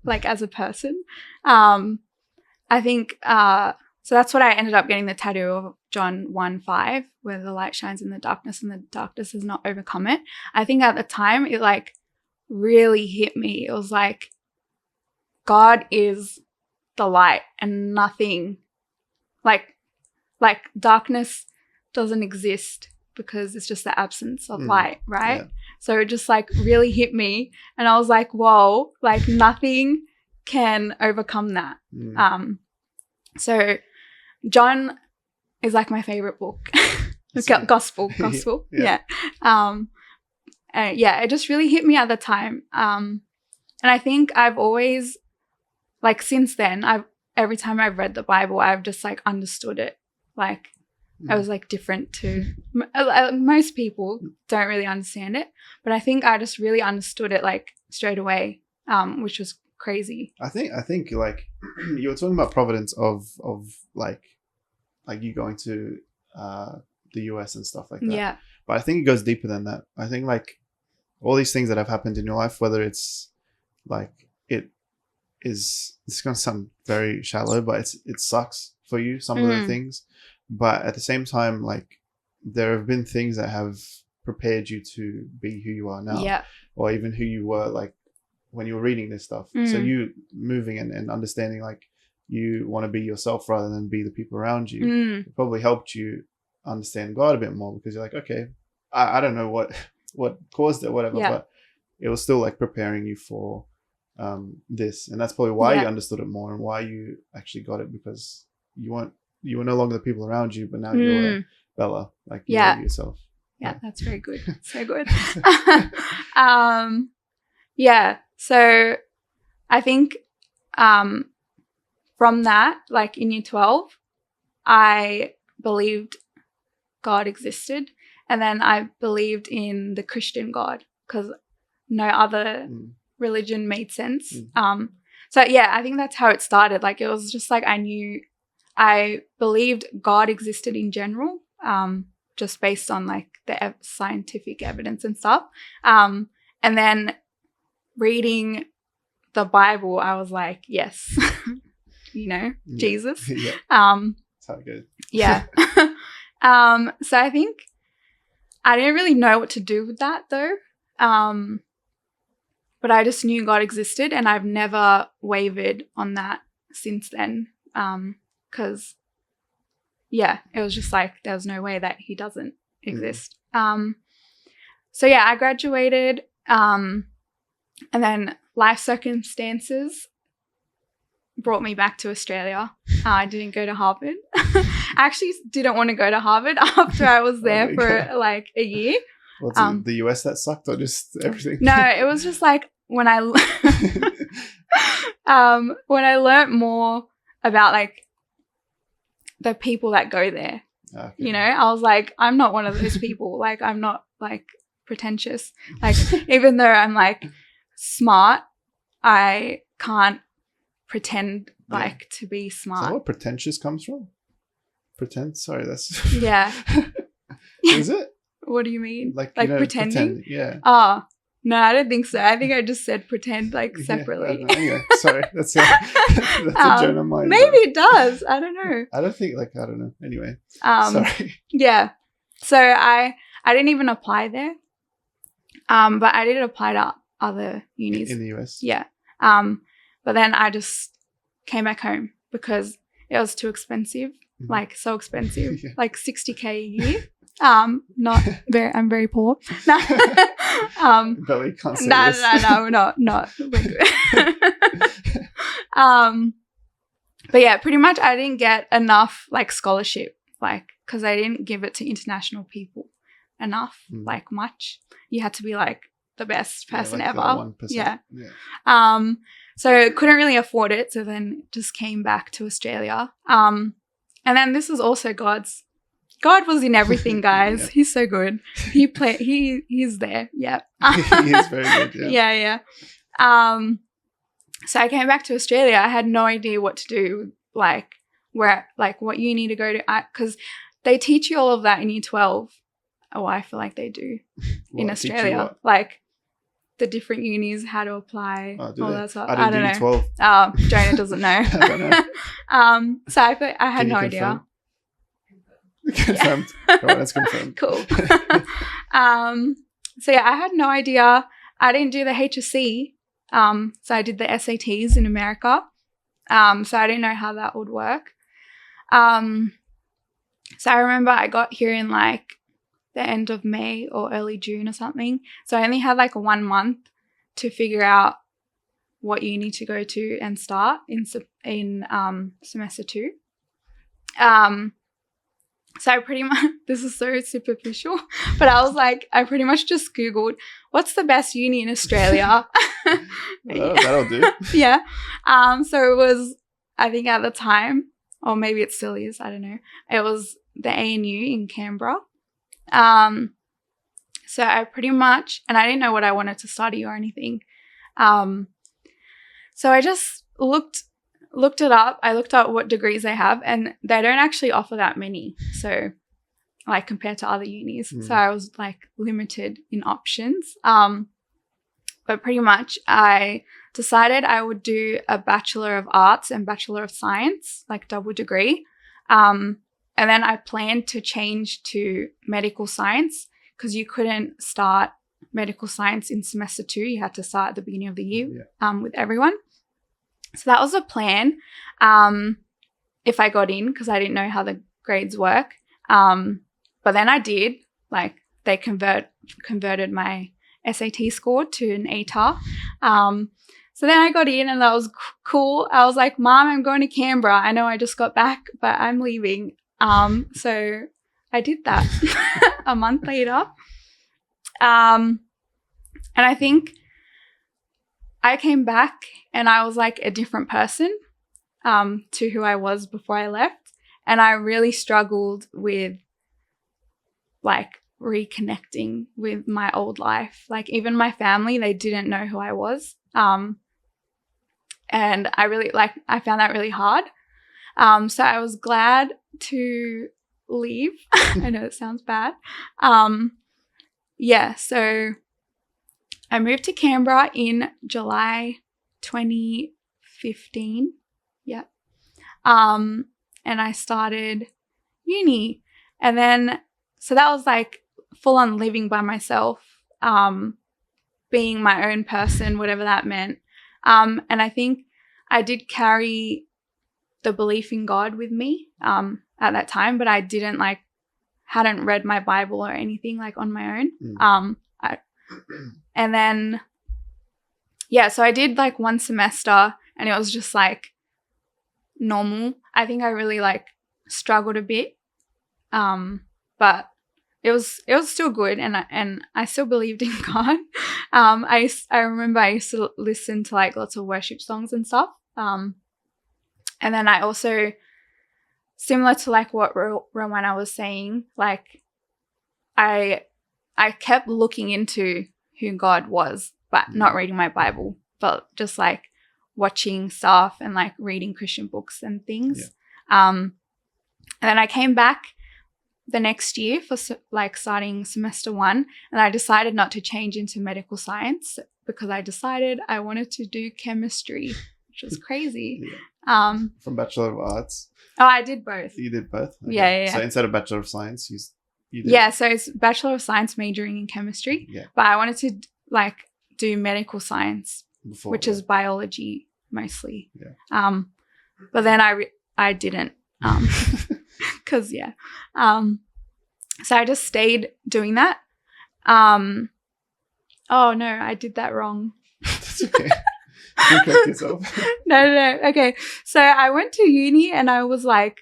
like as a person. I think, so that's what I ended up getting the tattoo of John 1:5, where the light shines in the darkness and the darkness has not overcome it. I think at the time it like really hit me. It was like, God is the light and nothing, like darkness doesn't exist because it's just the absence of light, right? Yeah. So it just like really hit me, and I was like, whoa, like nothing can overcome that. So John is like my favorite book. Gospel. Yeah. Yeah, it just really hit me at the time. And I think I've always, like since then, every time I've read the Bible, I've just like understood it. Like I was like different to most people don't really understand it, but I think I just really understood it like straight away, which was crazy. I think like you were talking about providence of like you going to the US and stuff like that. Yeah. But I think it goes deeper than that. I think like all these things that have happened in your life, whether it's like it's gonna sound very shallow, but it sucks for you, some of the things. But at the same time, like there have been things that have prepared you to be who you are now. Yeah. Or even who you were like when you were reading this stuff. So you moving and understanding like you want to be yourself rather than be the people around you. It probably helped you understand God a bit more, because you're like, okay, I don't know what caused it, whatever, but it was still like preparing you for this. And that's probably why you understood it more and why you actually got it, because you were no longer the people around you, but now you're Bella, like you are yourself. Yeah, that's very good. So good. Yeah. So I think from that, like in year 12, I believed God existed. And then I believed in the Christian God, because no other Mm. religion made sense. Mm. So yeah, I think that's how it started. Like it was just like I believed God existed in general, just based on like the scientific evidence and stuff. And then reading the Bible, I was like, yes, Yeah. Jesus. Yeah. That's how it goes. Yeah. So I think I didn't really know what to do with that though. But I just knew God existed, and I've never wavered on that since then. Because it was just like there was no way that he doesn't exist. So yeah, I graduated, and then life circumstances brought me back to Australia. I didn't go to Harvard. I actually didn't want to go to Harvard after I was there for like a year. What's it, the US that sucked, or just everything? No, it was just like when I when I learnt more about like the people that go there. Okay. I was like, I'm not one of those people. Like, I'm not like pretentious. Like, even though I'm like smart, I can't pretend like to be Is that smart. what pretentious comes from? Pretend? Sorry, that's... Yeah. Is it? What do you mean? Like pretending? pretend, yeah. Oh, no, I don't think so. I think I just said pretend like separately. Yeah, anyway, sorry. That's a Jonah mind. Maybe it does. I don't know. I don't think, I don't know. Anyway, sorry. Yeah. So I didn't even apply there. But I did apply to other unis. In the US? Yeah. But then I just came back home because it was too expensive. Mhm. Like so expensive. Yeah. Like $60K a year. Not very. I'm very poor. No. Belly can't say No, this. we're not. We're good. But yeah, pretty much I didn't get enough like scholarship, like because I didn't give it to international people enough, like much. You had to be like the best person like ever. 1%. Yeah. So couldn't really afford it, so then just came back to Australia. And then this is also God was in everything, guys. Yeah. He's so good. He's there. Yeah. He is very good, Yeah. So I came back to Australia. I had no idea what to do, like what uni to go to, because they teach you all of that in year 12. Oh, I feel like they do in Australia, like the different unis, how to apply, all that stuff. I don't know. 12. Jonah doesn't know. I don't know. So I had no idea. Confirmed. All right, that's confirmed. Cool. So yeah, I had no idea. I didn't do the HSC. So I did the SATs in America. So I didn't know how that would work. So I remember I got here in like the end of May or early June or something. So I only had like 1 month to figure out what uni to go to and start in semester 2. So I pretty much, this is so superficial, but I was like, I pretty much just Googled, what's the best uni in Australia? Well, that'll do. Yeah. So it was, I think at the time, or maybe it still is, I don't know. It was the ANU in Canberra. So I pretty much, and I didn't know what I wanted to study or anything. So I just looked it up. I looked up what degrees they have, and they don't actually offer that many. So like compared to other unis. So I was like limited in options. But pretty much I decided I would do a Bachelor of Arts and Bachelor of Science, like double degree. And then I planned to change to medical science because you couldn't start medical science in semester 2. You had to start at the beginning of the year with everyone. So that was a plan if I got in, because I didn't know how the grades work. But then I did. Like they converted my SAT score to an ATAR. So then I got in and that was cool. I was like, Mom, I'm going to Canberra. I know I just got back, but I'm leaving. So I did that a month later. And I think I came back and I was like a different person to who I was before I left. And I really struggled with like reconnecting with my old life. Like even my family, they didn't know who I was. And I found that really hard. So I was glad to leave. I know it sounds bad. So I moved to Canberra in July 2015. Yeah. And I started uni. And then, so that was like full on living by myself, being my own person, whatever that meant. And I think I did carry the belief in God with me at that time, but I hadn't read my Bible or anything like on my own. And then, so I did like one semester and it was just like normal. I think I really like struggled a bit, but it was still good, and I still believed in God. I remember I used to listen to like lots of worship songs and stuff. And then I also, similar to like what Romana was saying, like I kept looking into who God was, but not reading my Bible, but just like watching stuff and like reading Christian books and things. And then I came back the next year for like starting semester 1, and I decided not to change into medical science because I decided I wanted to do chemistry, which was crazy. From Bachelor of Arts. Oh, I did both. You did both? Okay. Yeah. So instead of Bachelor of Science, you did? Yeah, so it's Bachelor of Science majoring in chemistry. Yeah. But I wanted to like do medical science, Before, which is biology mostly. Yeah. But then I didn't. Because so I just stayed doing that. Oh no, I did that wrong. That's okay. You correct yourself. No. Okay. So I went to uni and I was like,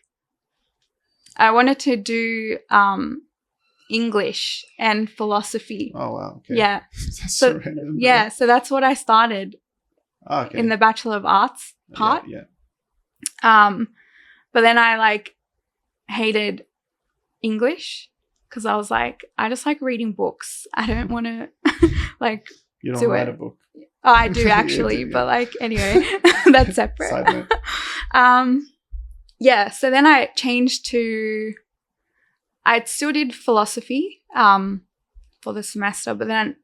I wanted to do English and philosophy. Oh wow. Okay. Yeah. That's So random, yeah, so that's what I started okay. in the Bachelor of Arts part. Yeah. But then I like hated English because I was like, I just like reading books. I don't want to like You don't do write it. a book. Oh, I do You actually, do, but like anyway, that's separate. Side note. So then I changed to, I still did philosophy for the semester, but then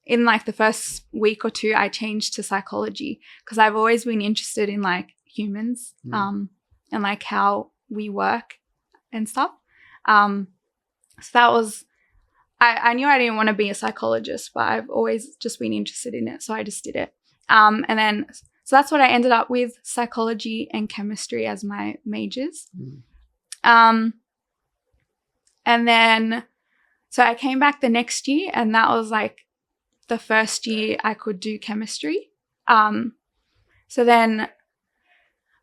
in like the first week or two, I changed to psychology because I've always been interested in like humans and like how we work and stuff. So that was, I knew I didn't want to be a psychologist, but I've always just been interested in it. So I just did it. And then, so that's what I ended up with, psychology and chemistry as my majors. And then, so I came back the next year and that was like the first year I could do chemistry. So then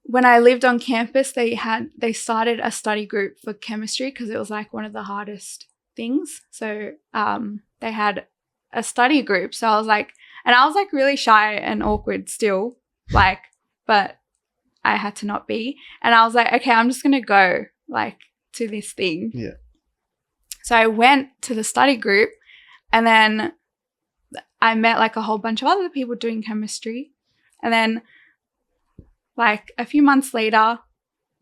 when I lived on campus, they started a study group for chemistry because it was like one of the hardest things. So they had a study group. So I was like really shy and awkward still, like, but I had to not be. And I was like, okay, I'm just gonna go like to this thing. Yeah. So I went to the study group and then I met like a whole bunch of other people doing chemistry. And then like a few months later,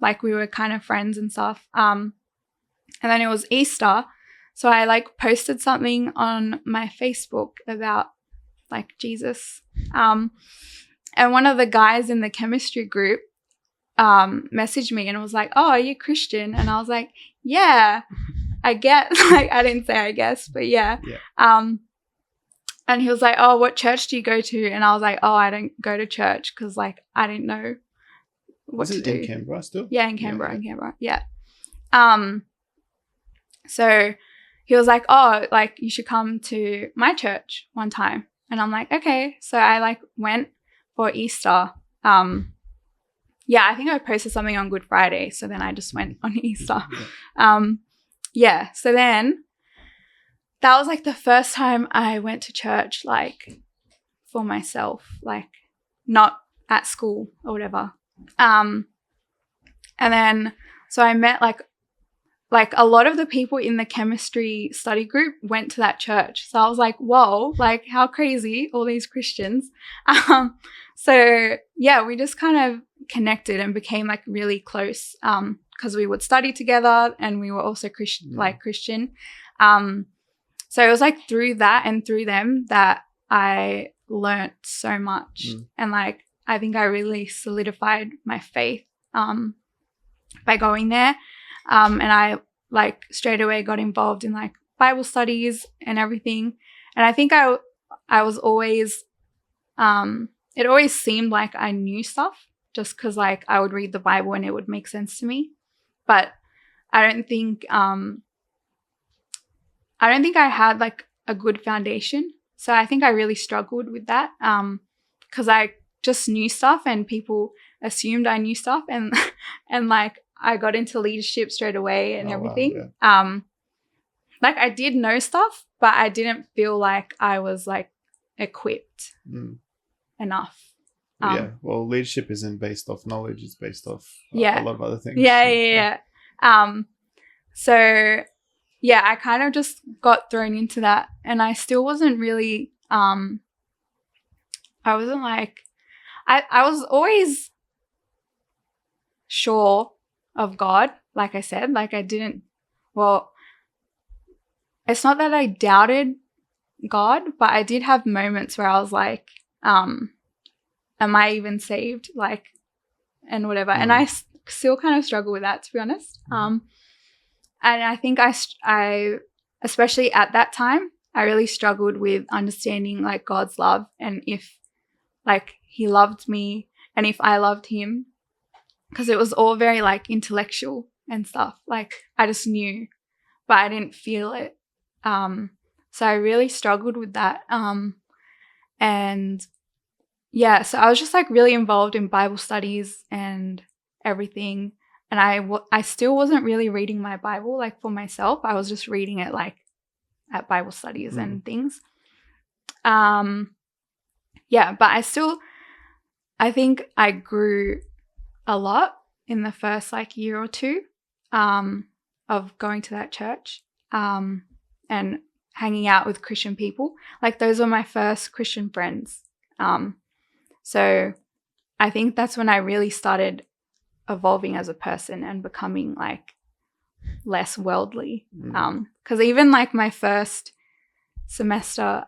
like we were kind of friends and stuff. And then it was Easter. So I like posted something on my Facebook about like Jesus. And one of the guys in the chemistry group messaged me and was like, oh, are you Christian? And I was like, yeah, I get, like, I didn't say I guess, but yeah. And he was like, oh, what church do you go to? And I was like, oh, I don't go to church because like I didn't know what to do. In Canberra still? Yeah, in Canberra, Yeah. So he was like, oh, like you should come to my church one time. And I'm like, okay. So I like went for Easter. I think I posted something on Good Friday. So then I just went on Easter. So then that was like the first time I went to church, like for myself, like not at school or whatever. And then, so I met like like a lot of the people in the chemistry study group went to that church. So I was like, whoa, like how crazy, all these Christians. So yeah, we just kind of connected and became like really close because we would study together and we were also Christian. So it was like through that and through them that I learnt so much. And like I think I really solidified my faith by going there. And I like straight away got involved in like Bible studies and everything. And I think I was always it always seemed like I knew stuff just because like I would read the Bible and it would make sense to me. But I don't think I had like a good foundation. So I think I really struggled with that because I just knew stuff and people assumed I knew stuff and like I got into leadership straight away and everything. Wow, yeah. Like I did know stuff, but I didn't feel like I was like equipped enough. Yeah, well, leadership isn't based off knowledge; it's based off a lot of other things. Yeah. So yeah, I kind of just got thrown into that, and I still wasn't really. I wasn't like, I was always sure of God. Like I said, like I didn't. Well, it's not that I doubted God, but I did have moments where I was like, am I even saved? Like, and whatever. And I still kind of struggle with that, to be honest. And I think I, especially at that time, I really struggled with understanding like God's love and if like he loved me and if I loved him, because it was all very like intellectual and stuff. Like I just knew, but I didn't feel it. So I really struggled with that. And yeah, so I was just like really involved in Bible studies and everything. And I still wasn't really reading my Bible like for myself. I was just reading it like at Bible studies and things. Yeah, but I think I grew a lot in the first like year or two of going to that church and hanging out with Christian people. Like those were my first Christian friends. So I think that's when I really started evolving as a person and becoming like less worldly. Because even like my first semester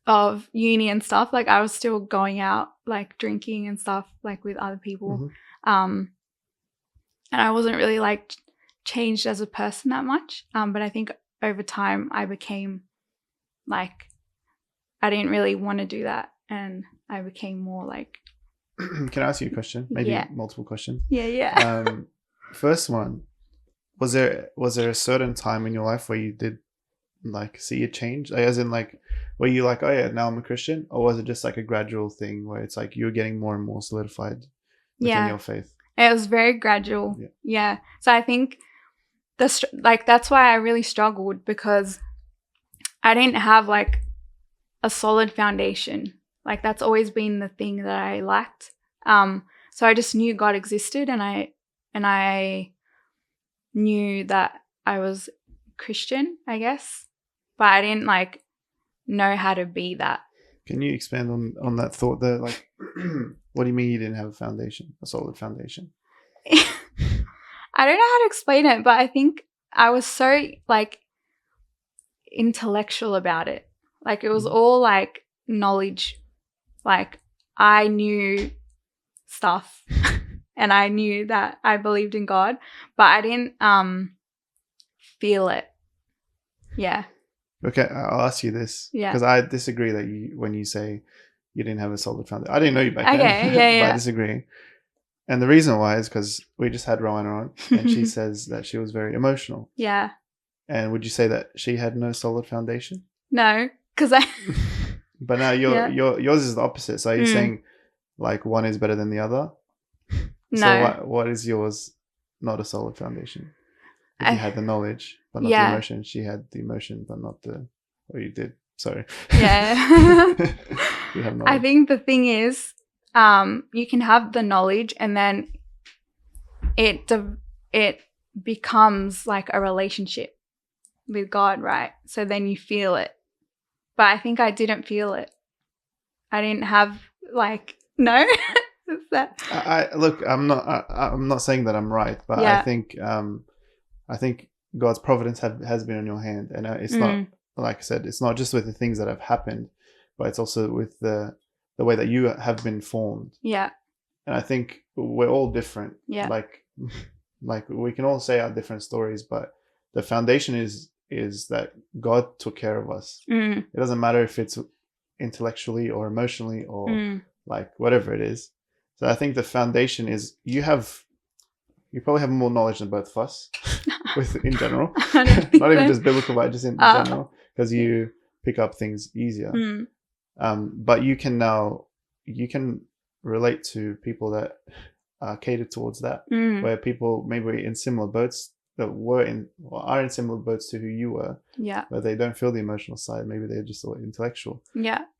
of uni and stuff, like I was still going out like drinking and stuff like with other people. And I wasn't really like changed as a person that much. But I think over time I became like, I didn't really want to do that. And I became more like. Can I ask you a question? Maybe multiple questions. Yeah. First one, was there a certain time in your life where you did like see a change? As in like, were you like, oh yeah, now I'm a Christian? Or was it just like a gradual thing where it's like you're getting more and more solidified within your faith? It was very gradual. Yeah. So I think that's why I really struggled, because I didn't have like a solid foundation. Like that's always been the thing that I lacked. So I just knew God existed, and I knew that I was Christian, I guess, but I didn't like know how to be that. Can you expand on that thought there? Like, what do you mean you didn't have a foundation, a solid foundation? I don't know how to explain it, but I think I was so like intellectual about it. Like it was all like knowledge. Like I knew stuff and I knew that I believed in God, but I didn't feel it. Yeah. Okay, I'll ask you this. Yeah. Because I disagree that when you say you didn't have a solid foundation. I didn't know you back then. Yeah. But I disagree. And the reason why is because we just had Rowan on and she says that she was very emotional. Yeah. And would you say that she had no solid foundation? No, because I... But now yours is the opposite. So you're saying like one is better than the other? No. So what is yours not a solid foundation? If you had the knowledge but not the emotion. She had the emotion but not the... Or you did. Sorry. Yeah. You have knowledge. I think the thing is you can have the knowledge and then it becomes like a relationship with God, right? So then you feel it. But I think I didn't feel it. I didn't have like, no. Is that? I look. I'm not saying that I'm right, but Yeah. I think God's providence has been on your hand, and it's not, like I said, it's not just with the things that have happened, but it's also with the way that you have been formed. Yeah. And I think we're all different. Yeah. Like we can all say our different stories, but the foundation is that God took care of us. It doesn't matter if it's intellectually or emotionally or like whatever it is. So I think the foundation is you probably have more knowledge than both of us in general. Not even just biblical, but just in general, because you pick up things easier. But you can relate to people that cater towards that, where people maybe in similar boats that are in similar boats to who you were, but they don't feel the emotional side. Maybe they're just all intellectual.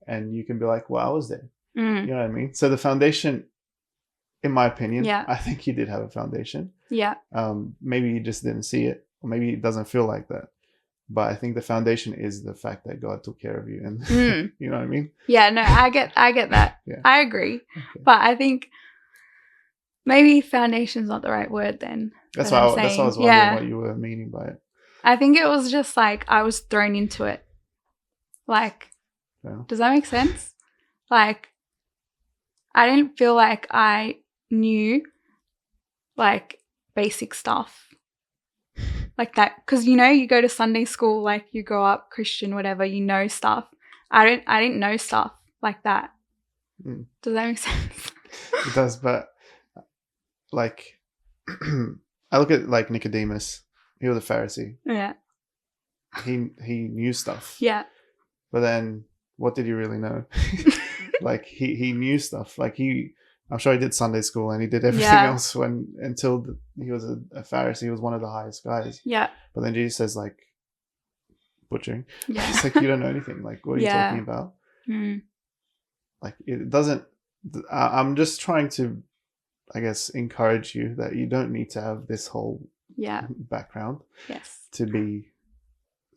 And you can be like, well, I was there. You know what I mean? So the foundation, in my opinion, I think you did have a foundation. Maybe you just didn't see it, or maybe it doesn't feel like that. But I think the foundation is the fact that God took care of you, and you know what I mean? Yeah, no, I get that. I agree. Okay. But I think maybe foundation's not the right word then. That's why I was wondering what you were meaning by it. I think it was just like I was thrown into it. Like, does that make sense? Like, I didn't feel like I knew like basic stuff like that, because you go to Sunday school, like you grow up Christian, whatever, you know stuff. I didn't know stuff like that. Does that make sense? It does, but like I look at like Nicodemus. He was a Pharisee. Yeah. He knew stuff. Yeah. But then what did he really know? Like he knew stuff. Like I'm sure he did Sunday school and he did everything else until he was a Pharisee. He was one of the highest guys. Yeah. But then Jesus says, like, butchering. Yeah. He's like, you don't know anything. Like, what are you talking about? Like, it doesn't. I'm just trying to, I guess, encourage you that you don't need to have this whole background to be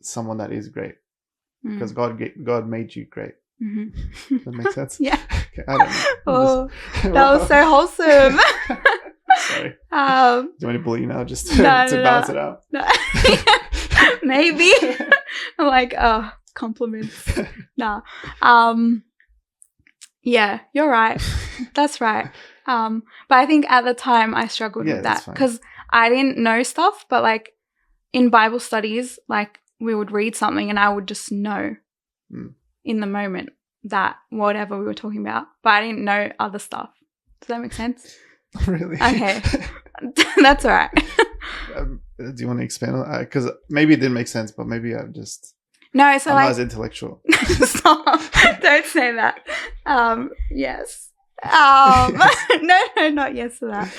someone that is great, because God made you great. That makes sense. Yeah. Okay, I don't know. Oh, that was so wholesome. Sorry. Do you want to bully you now just to balance it out? No. Maybe. I'm like, oh, compliments. Nah. Yeah, you're right. That's right. But I think at the time I struggled with that because I didn't know stuff, but like in Bible studies, like we would read something and I would just know in the moment that whatever we were talking about, but I didn't know other stuff. Does that make sense? Really? Okay. That's all right. Do you want to expand on that? Because maybe it didn't make sense, but maybe I'm just... No, so I'm like... not as intellectual. Stop. Don't say that. Yes. No, not yes to that.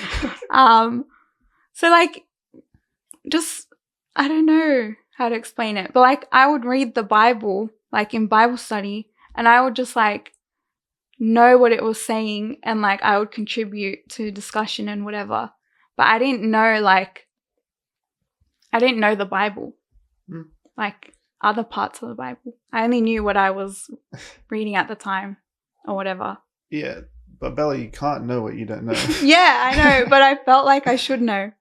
So like, just, I don't know how to explain it, but like I would read the Bible, like in Bible study, and I would just like know what it was saying, and like I would contribute to discussion and whatever. But I didn't know the Bible, like other parts of the Bible. I only knew what I was reading at the time or whatever. Yeah, but Bella, you can't know what you don't know. Yeah, I know, but I felt like I should know.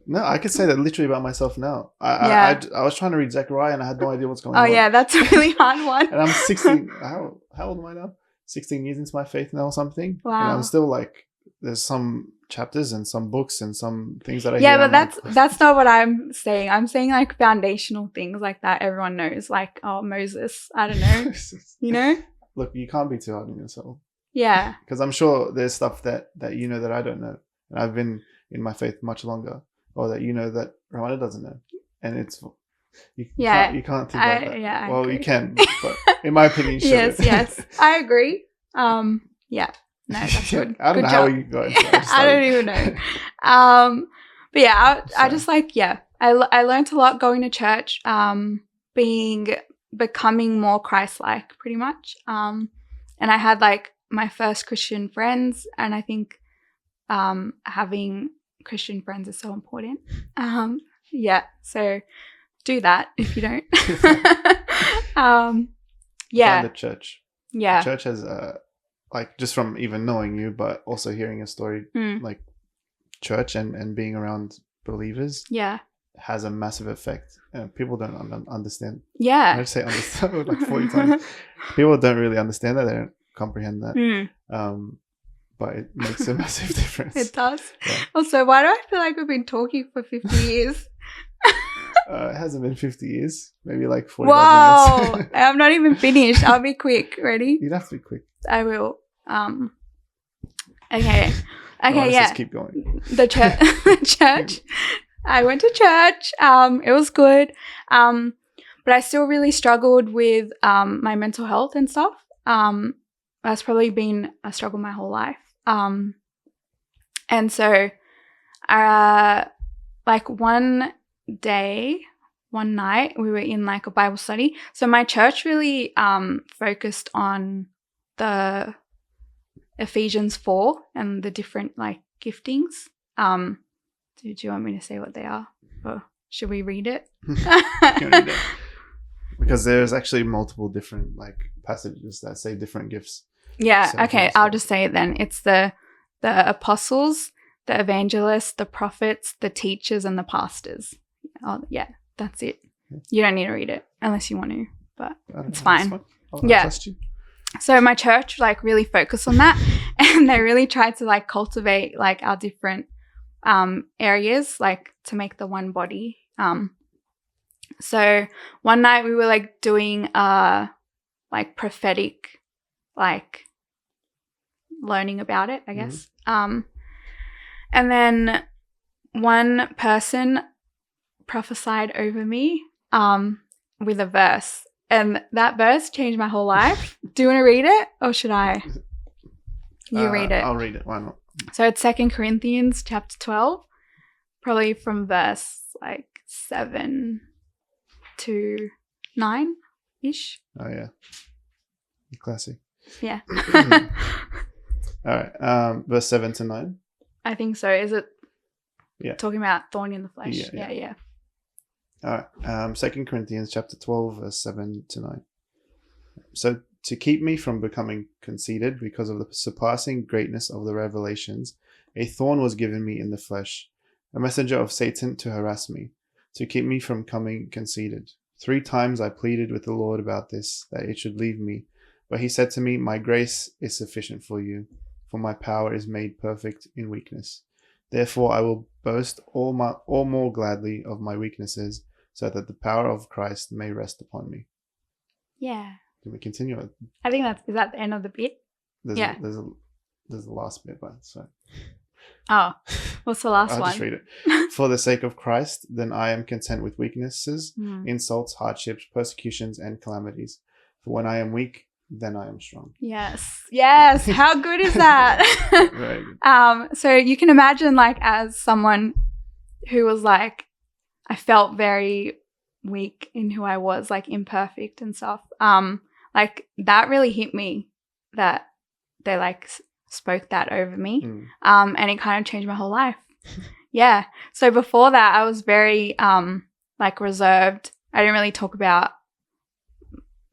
No, I could say that literally about myself now. I was trying to read Zechariah and I had no idea what's going on. Oh yeah, that's a really hard one. And I'm 16. How old am I now? 16 years into my faith now or something. Wow. And I'm still like, there's some chapters and some books and some things that I hear. Yeah, but like, that's not what I'm saying. I'm saying like foundational things like that everyone knows. Like, oh, Moses. I don't know. You know? Look, you can't be too hard on yourself. Yeah. Because I'm sure there's stuff that you know that I don't know. And I've been in my faith much longer. Or that you know that Ramona doesn't know. And it's... You can't think like that. Yeah, well, you can, but in my opinion, you should. Yes. I agree. Yeah. No, that's good. I don't know how you got into that. I don't even know. But yeah, I just like, I learned a lot going to church, becoming more Christ-like pretty much. And I had like my first Christian friends, and I think having Christian friends is so important. Yeah. So do that if you don't. Yeah. Find the church. Yeah. The church has like just from even knowing you, but also hearing a story, like church and being around believers. Yeah. Has a massive effect. People don't understand. Yeah. I say understand like 40 times. People don't really understand that. They don't comprehend that. But it makes a massive difference. It does. Yeah. Also, why do I feel like we've been talking for 50 years? It hasn't been 50 years. Maybe like 45 Wow. minutes. I'm not even finished. I'll be quick. Ready? You'd have to be quick. I will. Okay. Let's Yeah. just keep going. The church. The church. I went to church. It was good. But I still really struggled with my mental health and stuff. That's probably been a struggle my whole life. And so, like one night, we were in like a Bible study. So my church really focused on the Ephesians 4 and the different like giftings. Do you want me to say what they are? Or should we read it? You can read it. Because there's actually multiple different like passages that say different gifts. Yeah, So okay, I'll just say it then. It's the apostles, the evangelists, the prophets, the teachers, and the pastors. Oh, yeah, that's it. You don't need to read it unless you want to, but it's fine. I'll trust you. So my church like really focused on that, and they really tried to like cultivate like our different areas like to make the one body. So one night we were like doing like prophetic like learning about it, I guess. And then one person prophesied over me with a verse, and that verse changed my whole life. Do you want to read it or should I? You read it. I'll read it. Why not? So it's 2 Corinthians chapter 12, probably from verse like 7 to 9-ish. Oh yeah, classic. Yeah. All right, verse 7 to 9. I think so. Is it Yeah. talking about thorn in the flesh? Yeah. All right, 2 Corinthians chapter 12, verse 7 to 9. So to keep me from becoming conceited because of the surpassing greatness of the revelations, a thorn was given me in the flesh, a messenger of Satan to harass me, to keep me from coming conceited. 3 times I pleaded with the Lord about this, that it should leave me. But he said to me, my grace is sufficient for you, for my power is made perfect in weakness. Therefore I will boast all more gladly of my weaknesses, so that the power of Christ may rest upon me. Yeah. Can we continue? I think is that the end of the bit? There's Yeah. There's the last bit, but so Oh, what's the last I'll one? just read it. For the sake of Christ, then I am content with weaknesses, insults, hardships, persecutions, and calamities. For when I am weak, then I am strong. Yes. How good is that? Very good. So you can imagine like as someone who was like, I felt very weak in who I was, like imperfect and stuff. Like that really hit me that they like spoke that over me. And it kind of changed my whole life. Yeah. So before that I was very like reserved. I didn't really talk about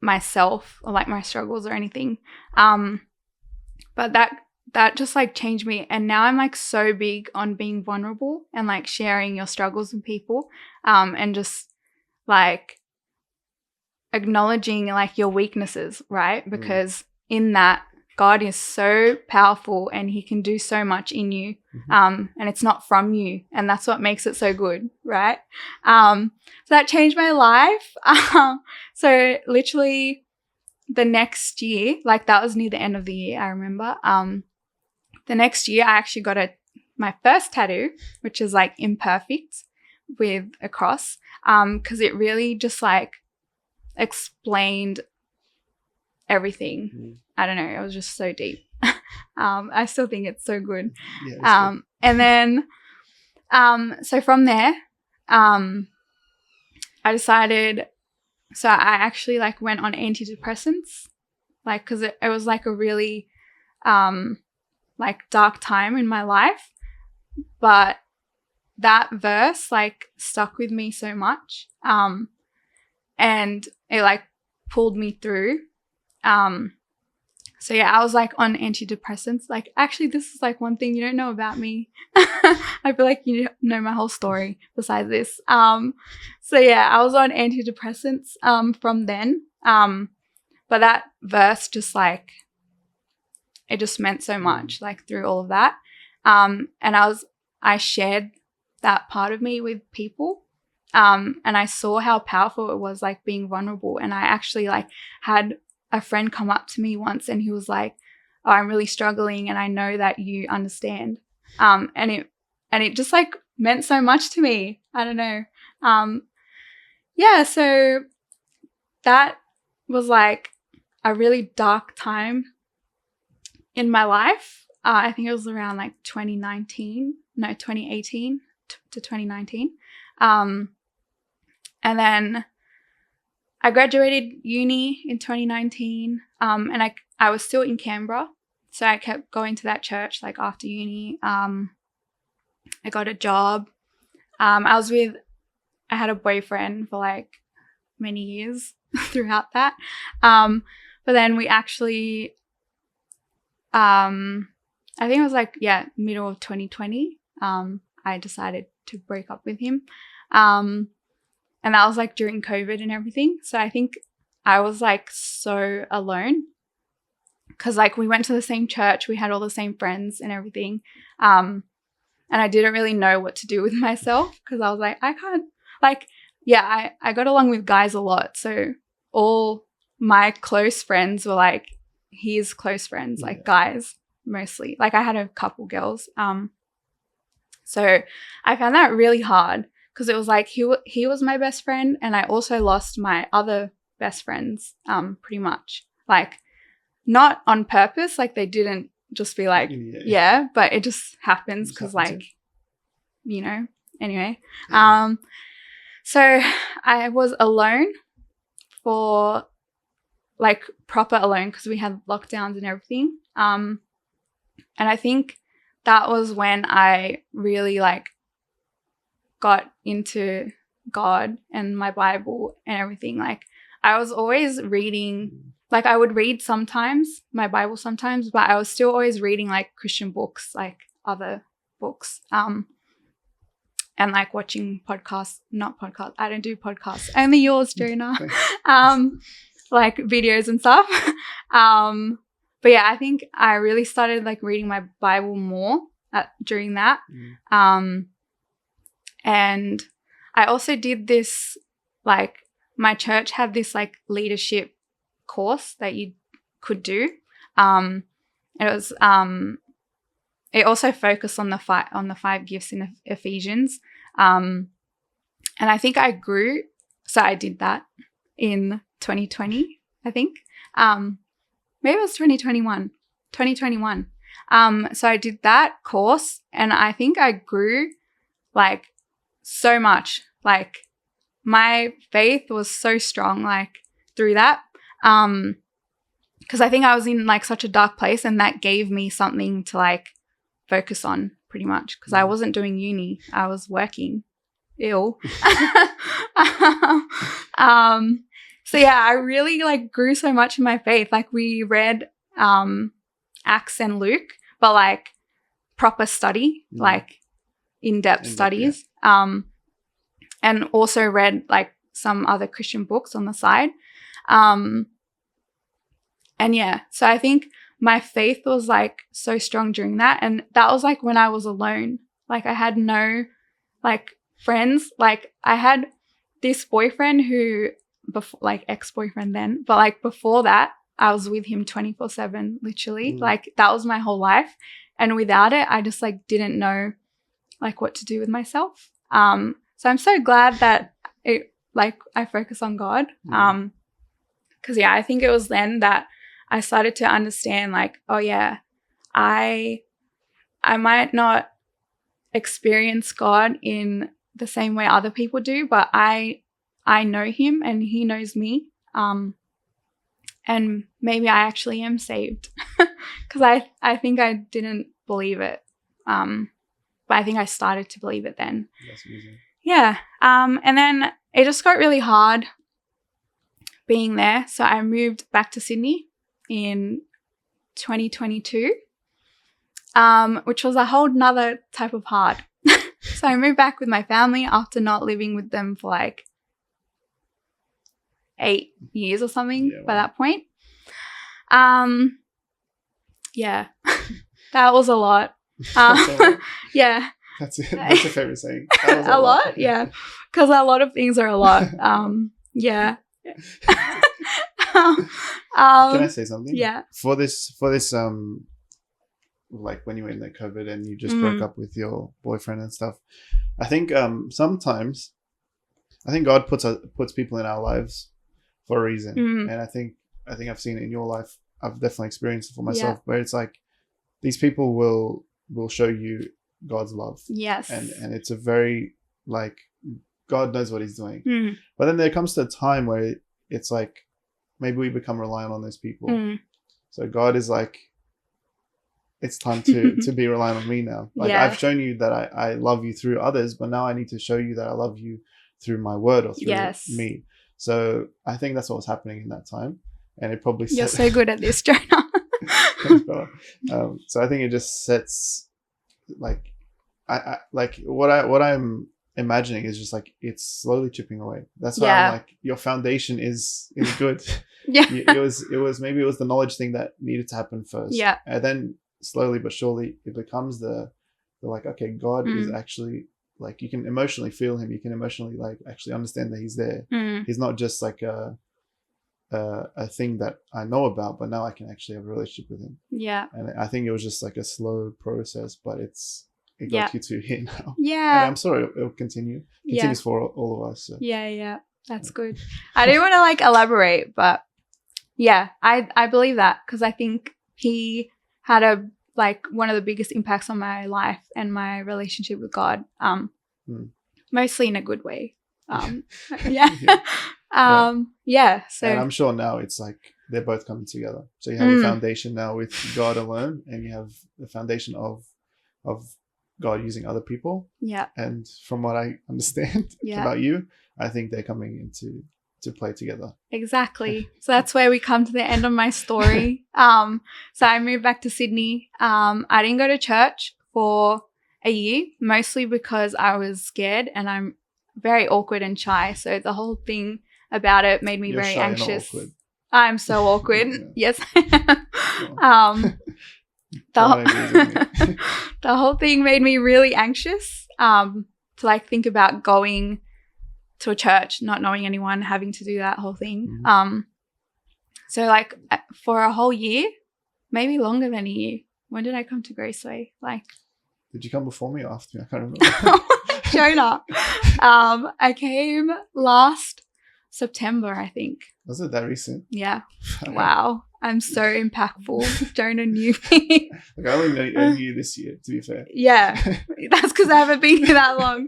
myself or like my struggles or anything. But that just like changed me, and now I'm like so big on being vulnerable and like sharing your struggles with people, and just like acknowledging like your weaknesses, right? Because in that God is so powerful and he can do so much in you, and it's not from you, and that's what makes it so good, right? So that changed my life. So literally the next year, like that was near the end of the year, I remember. The next year I actually got my first tattoo, which is like imperfect with a cross, because it really just like explained everything. I don't know, it was just so deep. I still think it's so good. Yeah, good. And then so from there I decided, so I actually like went on antidepressants, like because it was like a really like dark time in my life, but that verse like stuck with me so much. And it like pulled me through. So yeah, I was like on antidepressants. Like, actually, this is like one thing you don't know about me. I feel like you know my whole story besides this. So yeah, I was on antidepressants from then. But that verse just like, it just meant so much, like through all of that. And I shared that part of me with people. And I saw how powerful it was, like being vulnerable. And I actually like had a friend come up to me once and he was like, oh, I'm really struggling and I know that you understand. And it just like meant so much to me. I don't know. Yeah, so that was like a really dark time in my life. I think it was around like 2018 to 2019. And then I graduated uni in 2019, and I was still in Canberra, so I kept going to that church like after uni. I got a job. I had a boyfriend for like many years throughout that. But then we actually, I think it was like, yeah, middle of 2020, I decided to break up with him. And that was like during COVID and everything. So I think I was like so alone because like we went to the same church, we had all the same friends and everything. And I didn't really know what to do with myself because I was like, I can't, like, yeah, I got along with guys a lot. So all my close friends were like his close friends, like guys mostly. Like I had a couple girls. So I found that really hard. Because it was like he was my best friend and I also lost my other best friends pretty much. Like not on purpose, like they didn't just be like, yeah, but it just happens because like, you know, anyway. So I was alone for like proper alone because we had lockdowns and everything. And I think that was when I really like got into God and my Bible and everything. Like I was always reading, like I would read sometimes my Bible sometimes, but I was still always reading like Christian books, like other books, and like watching not podcasts. I don't do podcasts, only yours, Jonah. Like videos and stuff. But yeah, I think I really started like reading my Bible more during that. And I also did this, like my church had this like leadership course that you could do. It was it also focused on the five gifts in Ephesians. And I think I grew, so I did that in 2020, I think. Maybe it was 2021. So I did that course and I think I grew like so much. Like my faith was so strong like through that. Because I think I was in like such a dark place and that gave me something to like focus on pretty much because I wasn't doing uni. I was working. Ew. So yeah, I really like grew so much in my faith. Like we read Acts and Luke, but like proper study, like in-depth studies. And also read like some other Christian books on the side. And yeah, so I think my faith was like so strong during that. And that was like when I was alone. Like I had no like friends. Like I had this boyfriend who, before, like ex-boyfriend then, but like before that, I was with him 24/7, literally. Like that was my whole life. And without it, I just like didn't know like what to do with myself. So I'm so glad that it like I focus on God. Because yeah, I think it was then that I started to understand like, oh yeah, I might not experience God in the same way other people do, but I know him and he knows me. And maybe I actually am saved because I think I didn't believe it. but I think I started to believe it then. That's amazing. Yeah. And then it just got really hard being there. So I moved back to Sydney in 2022, which was a whole nother type of hard. So I moved back with my family after not living with them for like 8 years or something by that point. Yeah, that was a lot. Yeah. That's it. That's your favorite saying. That was a lot, yeah. Because a lot of things are a lot. Yeah. Can I say something? Yeah. For this, like when you were in the COVID and you just broke up with your boyfriend and stuff, I think sometimes, I think God puts people in our lives for a reason, and I think I've seen it in your life. I've definitely experienced it for myself, where it's like these people will show you God's love. Yes. And it's a very, like, God knows what he's doing. But then there comes to a time where it's like maybe we become reliant on those people. So God is like, it's time to be reliant on me now. Like I've shown you that I love you through others, but now I need to show you that I love you through my word or through me. So I think that's what was happening in that time. And it probably You're so good at this, Jonah. Thanks, brother. So I think it just sets, like, I like what I'm imagining is just like it's slowly chipping away. That's why I'm like, your foundation is good. It was maybe it was the knowledge thing that needed to happen first. And then slowly but surely it becomes the like, okay, God is actually, like, you can emotionally feel him. You can emotionally, like, actually understand that he's there. He's not just like a thing that I know about, but now I can actually have a relationship with him. And I think it was just like a slow process, but it got you to here now. And I'm sorry it'll continues for all of us. So. That's good. I didn't want to like elaborate, but I believe that, because I think he had one of the biggest impacts on my life and my relationship with God, mostly in a good way. So and I'm sure now it's like they're both coming together. So you have a foundation now with God alone, and you have the foundation of God using other people. And from what I understand about you, I think they're coming into to play together. Exactly. So that's where we come to the end of my story. So I moved back to Sydney. I didn't go to church for a year, mostly because I was scared and I'm very awkward and shy. So the whole thing about it made me very anxious. I'm so awkward. Yes. The whole thing made me really anxious to like think about going to a church, not knowing anyone, having to do that whole thing. So like for a whole year, maybe longer than a year. When did I come to Graceway? Like, did you come before me or after me? I can't remember. Jonah. I came last September, I think. Was it that recent? Yeah. Wow. I'm so impactful. Jonah knew me. Like, I only knew you this year, to be fair. Yeah. That's because I haven't been here that long.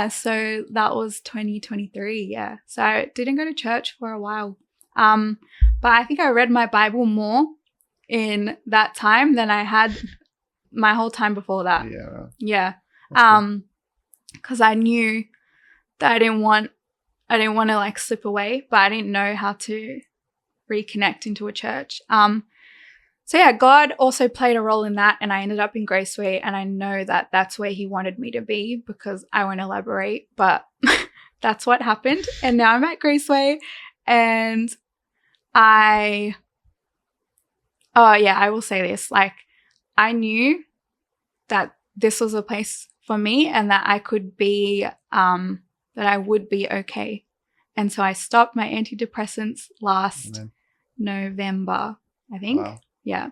So that was 2023. Yeah. So I didn't go to church for a while. But I think I read my Bible more in that time than I had my whole time before that. Yeah. Because I knew that I didn't want to like slip away, but I didn't know how to reconnect into a church. So yeah, God also played a role in that, and I ended up in Graceway, and I know that that's where he wanted me to be, because I won't elaborate, but that's what happened. And now I'm at Graceway, and I will say this, like, I knew that this was a place for me and that I could be, that I would be okay. And so I stopped my antidepressants last November, I think. Wow. Yeah.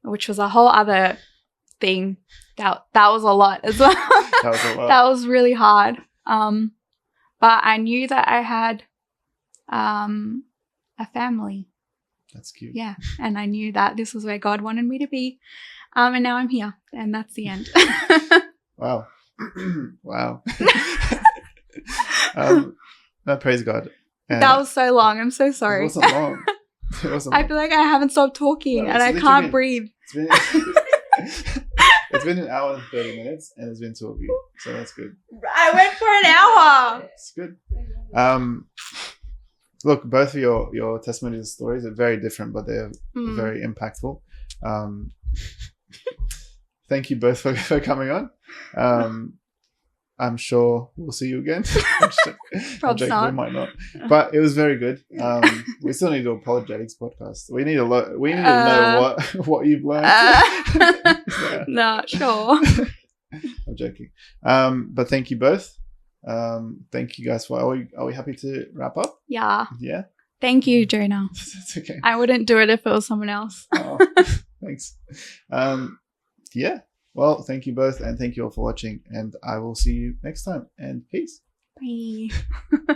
Which was a whole other thing. That was a lot as well. That was a lot. That was really hard. But I knew that I had a family. That's cute. Yeah. And I knew that this was where God wanted me to be. And now I'm here, and that's the end. Wow. Wow. Praise God. And that was so long. I'm so sorry. It wasn't long. It wasn't I feel like I haven't stopped talking No, and it's I can't literally- breathe. It's been, it's been an hour and 30 minutes, and there's been 2 of you, so that's good. I went for an hour. It's good. Look, both of your testimonies and stories are very different, but they're very impactful. Thank you both for coming on. I'm sure we'll see you again. I'm Probably joking, not. we might not, but it was very good. We still need to do apologetics podcast. We need to know what you've learned. Yeah. No, sure. I'm joking. But thank you both. Thank you guys for. Are we happy to wrap up? Yeah. Yeah. Thank you, Jonah. It's okay. I wouldn't do it if it was someone else. Oh, thanks. Yeah. Well, thank you both, and thank you all for watching. And I will see you next time. And peace. Bye.